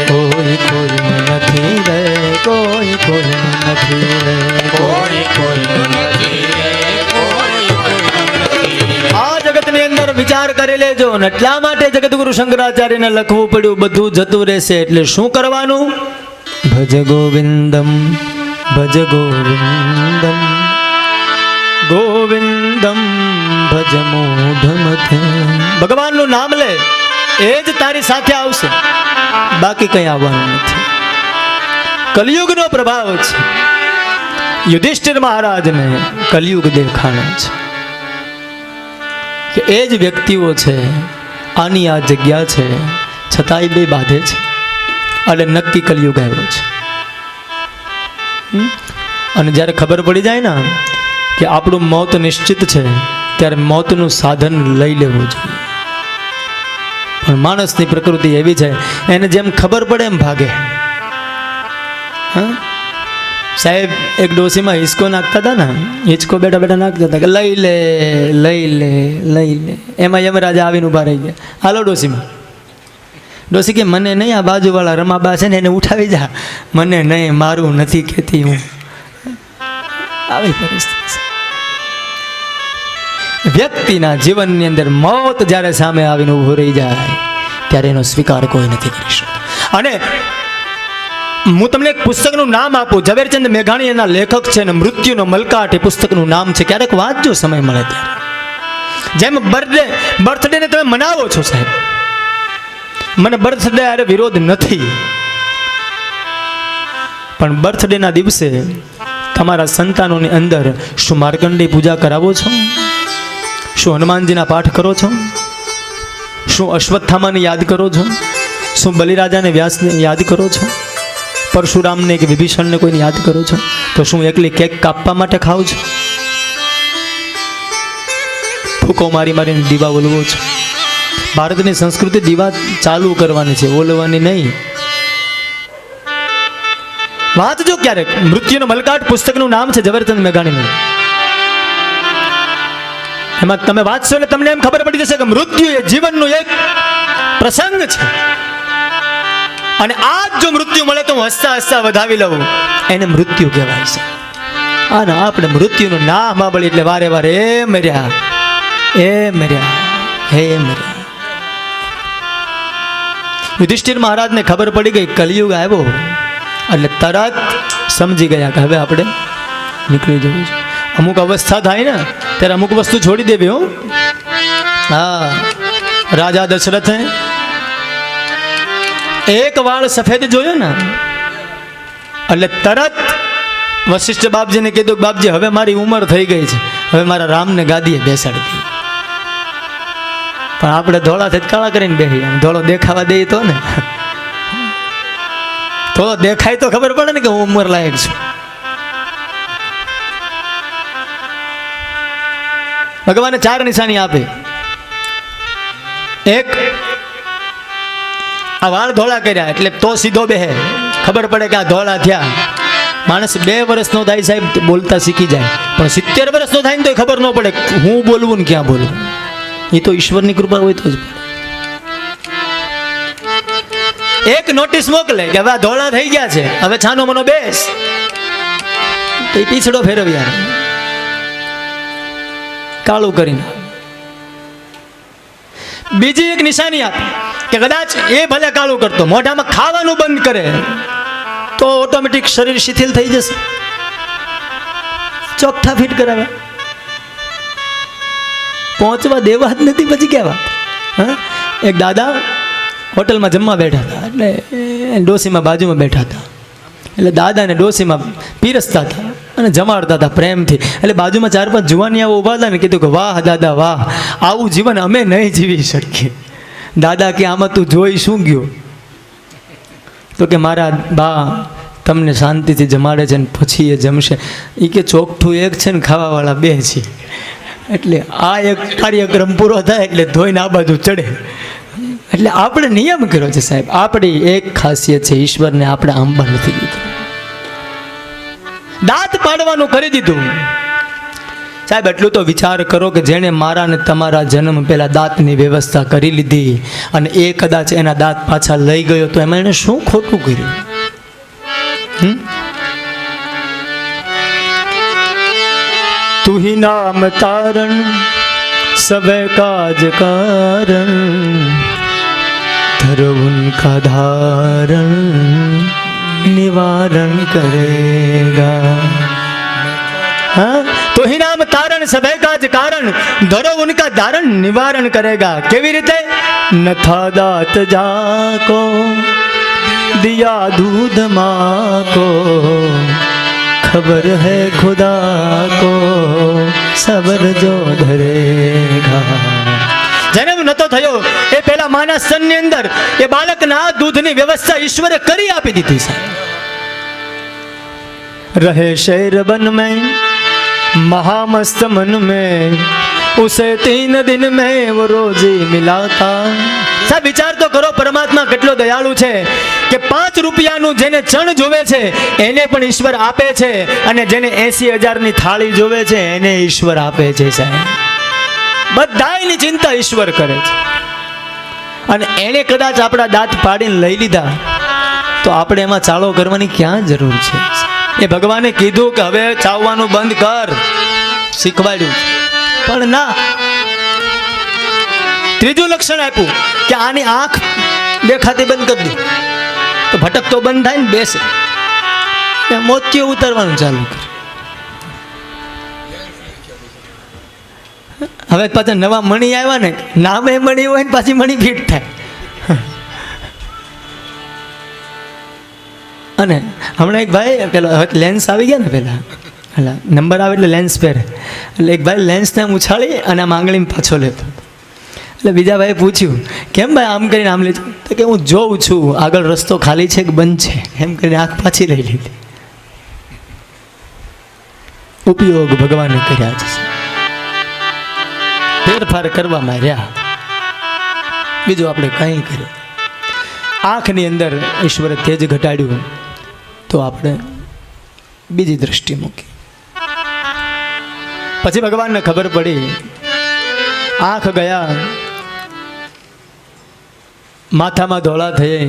કોઈનું નથી રે, કોઈનું નથી રે. કોઈ કોઈનું નથી રે કોઈ કોઈનું નથી રે આ જગતની અંદર વિચાર કરી લેજો ને એટલા માટે જગતગુરુ શંકરાચાર્યને લખવું પડ્યું, બધું જતું રહેશે એટલે શું કરવાનું? ભજ ગોવિંદમ ભજ ગોવિંદમ ગોવિંદમ ભજ મૂઢમતે. ભગવાનનું નામ લે એ જ તારી સાથે આવશે, બાકી કઈ આવવાનું નથી. કલિયુગનો પ્રભાવ છે. યુધિષ્ઠિર મહારાજને કલિયુગ દેખાણો છે કે એ જ વ્યક્તિઓ છે, આની આ જગ્યા છે, છતાંય બે બાધે છે એટલે નક્કી કલિયુગ આવ્યો છે. અને જ્યારે ખબર પડી જાય ને કે આપણું મોત નિશ્ચિત છે, ત્યારે મોતનું સાધન લઈ લેવું જોઈએ. પણ માણસની પ્રકૃતિ એવી છે, એને જેમ ખબર પડે એમ ભાગે. હા સાહેબ, એક ડોસીમાં હિંચકો નાખતા હતા ને, હિંચકો બેઠા બેઠા નાખતા હતા કે લઈ લે લઈ લે લઈ લે. એમાં યમરાજા આવીને ઊભા રહી ગયા. હાલો ડોસીમાં. ડોસી કે મને નહીં, આ બાજુવાળા રમાબા છે ને એને ઉઠાવી જા. મને નહીં, મારું નથી કહેતી હું. આવી પરિસ્થિતિ છે. વ્યક્તિના જીવનની અંદર મોત જ્યારે સામે આવીને ઊભો રહી જાય ત્યારે એનો સ્વીકાર કોઈ નથી કરી શકતો. અને હું તમને એક પુસ્તકનું નામ આપું, ઝવેરચંદ મેઘાણી એના લેખક છે, ને મૃત્યુનો મલકાટ એ પુસ્તકનું નામ છે. ક્યારેક વાંચજો સમય મળે ત્યારે. જેમ બર્થડે ને તમે મનાવો છો સાહેબ, મને બર્થડે અરે વિરોધ નથી, પણ બર્થડેના દિવસે તમારા સંતાનોની અંદર શું માર્કંડેય પૂજા કરાવો છો? શું હનુમાનજીના પાઠ કરો છો? શું અશ્વત્થામાને યાદ કરો છો? શું બલિરાજાને વ્યાસને યાદ કરો છો? પરશુરામને કે વિભીષણને કોઈને યાદ કરો છો? તો શું એકલી કેક કાપવા માટે ખાવ છો? ફૂકો મારી મારીને દીવા ઓલવો છો? ભારતની સંસ્કૃતિ દીવા ચાલુ કરવાની છે, ઓલવાની નહીં. વાંચજો ક્યારેક. મૃત્યુનો મલકાટ પુસ્તકનું નામ છે, ઝવેરચંદ મેઘાણીનું. એમાં તમે વાંચશો એટલે તમને એમ ખબર પડી જશે કે મૃત્યુ એ જીવનનો એક પ્રસંગ છે. અને આજ જો મૃત્યુ મળે તો હું હસતા હસતા વધાવી લઉં, એને મૃત્યુ કહેવાય છે. અને આપણે મૃત્યુનું નામ સાંભળીએ એટલે વારે વારે એ મર્યા એ મર્યા હે મર્યા. યુધિષ્ઠિર મહારાજને ખબર પડી ગઈ કલિયુગ આવ્યો એટલે તરત સમજી ગયા કે હવે આપણે નીકળી જવું છે. અમુક અવસ્થા થાય ને ત્યારે અમુક વસ્તુ છોડી દેવી. હો હા, રાજા દશરથે એક વાળ સફેદ જોયો ને એટલે તરત વશિષ્ઠ બાપજીને કીધું, બાપજી હવે મારી ઉંમર થઈ ગઈ છે, હવે મારા રામને ગાદીએ બેસાડી દી. પણ આપણે ધોળા થઈ કાળા કરીને બેસી, ધોળો દેખાવા દઈએ તો ને, થોડો દેખાય તો ખબર પડે ને કે હું ઉંમર લાયક છું. ભગવાને 4 નિશાની આપી. એક, આ વાળ ધોળા કર્યા એટલે તો સીધો બેહે, ખબર પડે કે આ ધોળા થયા. માણસ 2 વર્ષનો થાય સાહેબ બોલતા શીખી જાય, પણ 70 વર્ષનો થાય ને તો ખબર ન પડે હું બોલવું ને ક્યાં બોલવું. એ તો ઈશ્વરની કૃપા હોય તો જ. એક નોટિસ મોકલે કે હવે આ ધોળા થઈ ગયા છે, હવે છાનો મનો બેસ, તો એ પીછડો ફેરવ્યા કાળું કરીને. બીજી એક નિશાની આપી કે કદાચ એ ભલે કાળું કરતો, મોઢામાં ખાવાનું બંધ કરે તો ઓટોમેટિક શરીર શિથિલ થઈ જશે. ચોકઠા ફિટ કરાવ્યા, પહોંચવા દેવા જ નથી. પછી કેવા હા, એક દાદા હોટલમાં જમવા બેઠા હતા, એટલે ડોસીમાં બાજુમાં બેઠા હતા, એટલે દાદાને ડોસીમાં પીરસતા હતા અને જમાડતા હતા પ્રેમથી. એટલે બાજુમાં 4-5 જુવાનિયાઓ ઊભા હતા ને કીધું કે વાહ દાદા વાહ, આવું જીવન અમે નહીં જીવી શકીએ. દાદા કે આમાં તું જોઈ શું ગયો? તો કે મારા બા તમને શાંતિથી જમાડે છે ને પછી એ જમશે. એ કે ચોકઠું એક છે ને ખાવાવાળા બે છે, એટલે આ એક કાર્યક્રમ પૂરો થાય એટલે ધોઈને આ બાજુ ચડે. એટલે આપણે નિયમ કર્યો છે સાહેબ. આપણી એક ખાસિયત છે, ઈશ્વરને આપણે આંબા નથી દીધું, દાંત પાડવાનું કરી દીધું. સાહેબ એટલું તો વિચાર કરો કે જેણે મારા ને તમારા જન્મ પહેલા દાંતની વ્યવસ્થા કરી લીધી અને એ કદાચ એના દાંત પાછા લઈ ગયો તો એમાં એને શું ખોટું કર્યું? તું ही नाम तारण सबे काज कारण धरो उनका धारण निवारण करेगा. हाँ, तो ही नाम तारण सबे काज कारण धरो उनका धारण निवारण करेगा. केवी રીતે? नथा दात जाको दिया दूध माँ को खबर है खुदा को सबर जो धरेगा. જન્મ નતો થયો એ પેલા માના સ્તનની અંદર એ બાળકના દૂધની વ્યવસ્થા ઈશ્વરે કરી આપી દીધી છે. રહે શેર બન में महामस्त मन में उसे 3 दिन में वो रोजी मिला था. સાહેબ વિચાર તો કરો, પરમાત્મા કેટલો દયાળુ છે કે 5 રૂપિયાનું જેને ચણ જોવે છે એને પણ ઈશ્વર આપે છે, અને જેને 80,000ની થાળી જોવે છે એને ઈશ્વર આપે છે. સાહેબ બધાયની ચિંતા ઈશ્વર કરે છે. અને એને કદાચ આપણા દાંત પાડીને લઈ લીધા તો આપણે એમાં ચાળો કરવાની ક્યાં જરૂર છે? એ ભગવાને કીધું કે હવે ચાવવાનું બંધ કર, શીખવાડ્યું, પણ ના. ત્રીજું લક્ષણ આપ્યું કે આની આંખ દેખાતી બંધ કરી દે તો ભટકતો બંધ થાય ને બેસે. મોતિયો ઉતારવાનું ચાલુ કરે. હવે પાછા નવા મણી આવ્યા ને, નામે મણી હોય ને પાછી મણી ફીટ થાય. અને હમણાં એક ભાઈ પેલો લેન્સ આવી ગયા ને, પેલા એટલે નંબર આવે એટલે લેન્સ પહેરે, એટલે એક ભાઈ લેન્સને ઉછાળી અને આમ આંગળીમાં પાછો લેતો. એટલે બીજા ભાઈએ પૂછ્યું કેમ ભાઈ આમ કરીને આમ લીધું? તો કે હું જોઉં છું આગળ રસ્તો ખાલી છે કે બંધ છે, એમ કરીને આંખ પાછી લઈ લીધી. ઉપયોગ ભગવાને કર્યા છે, ફેરફાર કરવામાં રહ્યા, બીજું આપણે કંઈ કર્યું. આંખની અંદર ઈશ્વરે તેજ ઘટાડ્યું તો આપણે બીજી દ્રષ્ટિ મૂકી. પછી ભગવાનને ખબર પડી, આંખ ગયા, માથામાં ધોળા થઈ,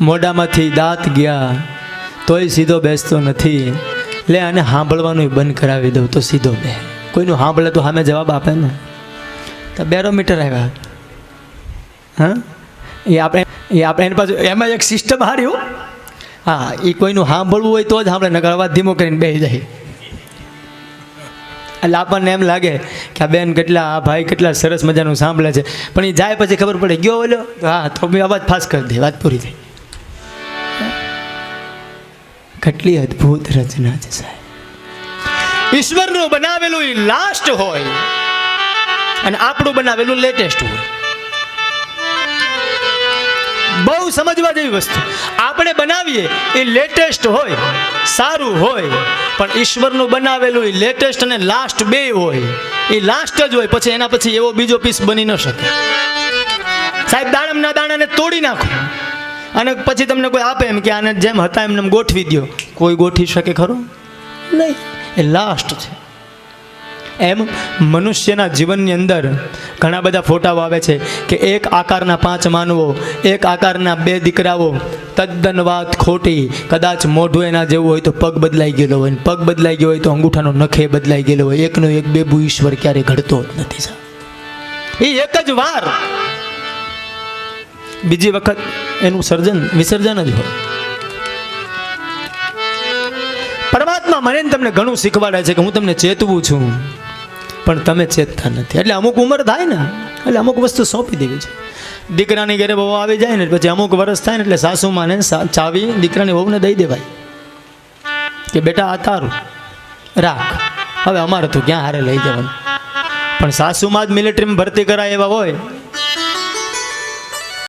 મોઢામાંથી દાંત ગયા, તોય સીધો બેસતો નથી. લે આને સાંભળવાનું બંધ કરાવી દઉં તો સીધો બે. કોઈનું સાંભળે તો સામે જવાબ આપે ને. તો બેરોમીટર આવ્યા. હા, એ આપણે એની પાછું એમાં એક સિસ્ટમ હારી. હા, એ કોઈનું સાંભળવું હોય તો જ સાંભળે, નકર અવાજ ધીમો કરીને બેસી જાય. એટલે આપણને એમ લાગે કે આ બેન કેટલા, આ ભાઈ કેટલા સરસ મજાનું સાંભળે છે, પણ એ જાય પછી ખબર પડે ગયો ઓલો, હા તો મેં અવાજ ફાસ કરી દે, વાત પૂરી થઈ. કેટલી અદ્ભુત રચના છે સાહેબ. ઈશ્વરનું બનાવેલું એ લાસ્ટ હોય અને આપણું બનાવેલું લેટેસ્ટ હોય. બહુ સમજવા જેવી વસ્તુ. આપણે બનાવીએ એ લેટેસ્ટ હોય, સારું હોય, પણ ઈશ્વરનું બનાવેલું એ લેટેસ્ટ અને લાસ્ટ બે હોય. એ લાસ્ટ જ હોય, પછી એના પછી એવો બીજો પીસ બની ન શકે. સાહેબ દાડમના દાણાને તોડી નાખો અને પછી તમને કોઈ આપે એમ કે આને જેમ હતા એમને ગોઠવી દો, કોઈ ગોઠવી શકે ખરો? નહીં, એ લાસ્ટ છે. એમ મનુષ્યના જીવનની અંદર ઘણા બધા ફોટાઓ આવે છે કે એક આકારના 5 માનવો, એક આકારના 2 દીકરાઓ. તદ્દન વાત ખોટી. કદાચ મોઢું એના જેવું હોય તો પગ બદલાઈ ગયેલો હોય, પગ બદલાઈ ગયો હોય તો અંગૂઠાનો નખે બદલાઈ ગયેલો હોય. એકનો એક બેબુ ઈશ્વર ક્યારે ઘડતો જ નથી સાહેબ. એ એક જ વાર, બીજી વખત એનું સર્જન વિસર્જન જ હોય. પરમાત્મા મને તમને ઘણું શીખવાડે છે કે હું તમને ચેતવું છું, પણ તમે ચેતતા નથી. એટલે અમુક ઉંમર થાય ને એટલે અમુક વસ્તુ સોંપી દેવી છે. દીકરાની ઘરે બહુ આવી જાય ને પછી અમુક વર્ષ થાય ને એટલે સાસુમાને ચાવી દીકરાની વહુને દઈ દેવાય કે બેટા આ તારું રાખ, હવે અમારે તો ક્યાં હારે લઈ જવાનું. પણ સાસુમાં જ મિલિટરીમાં ભરતી કરાય એવા હોય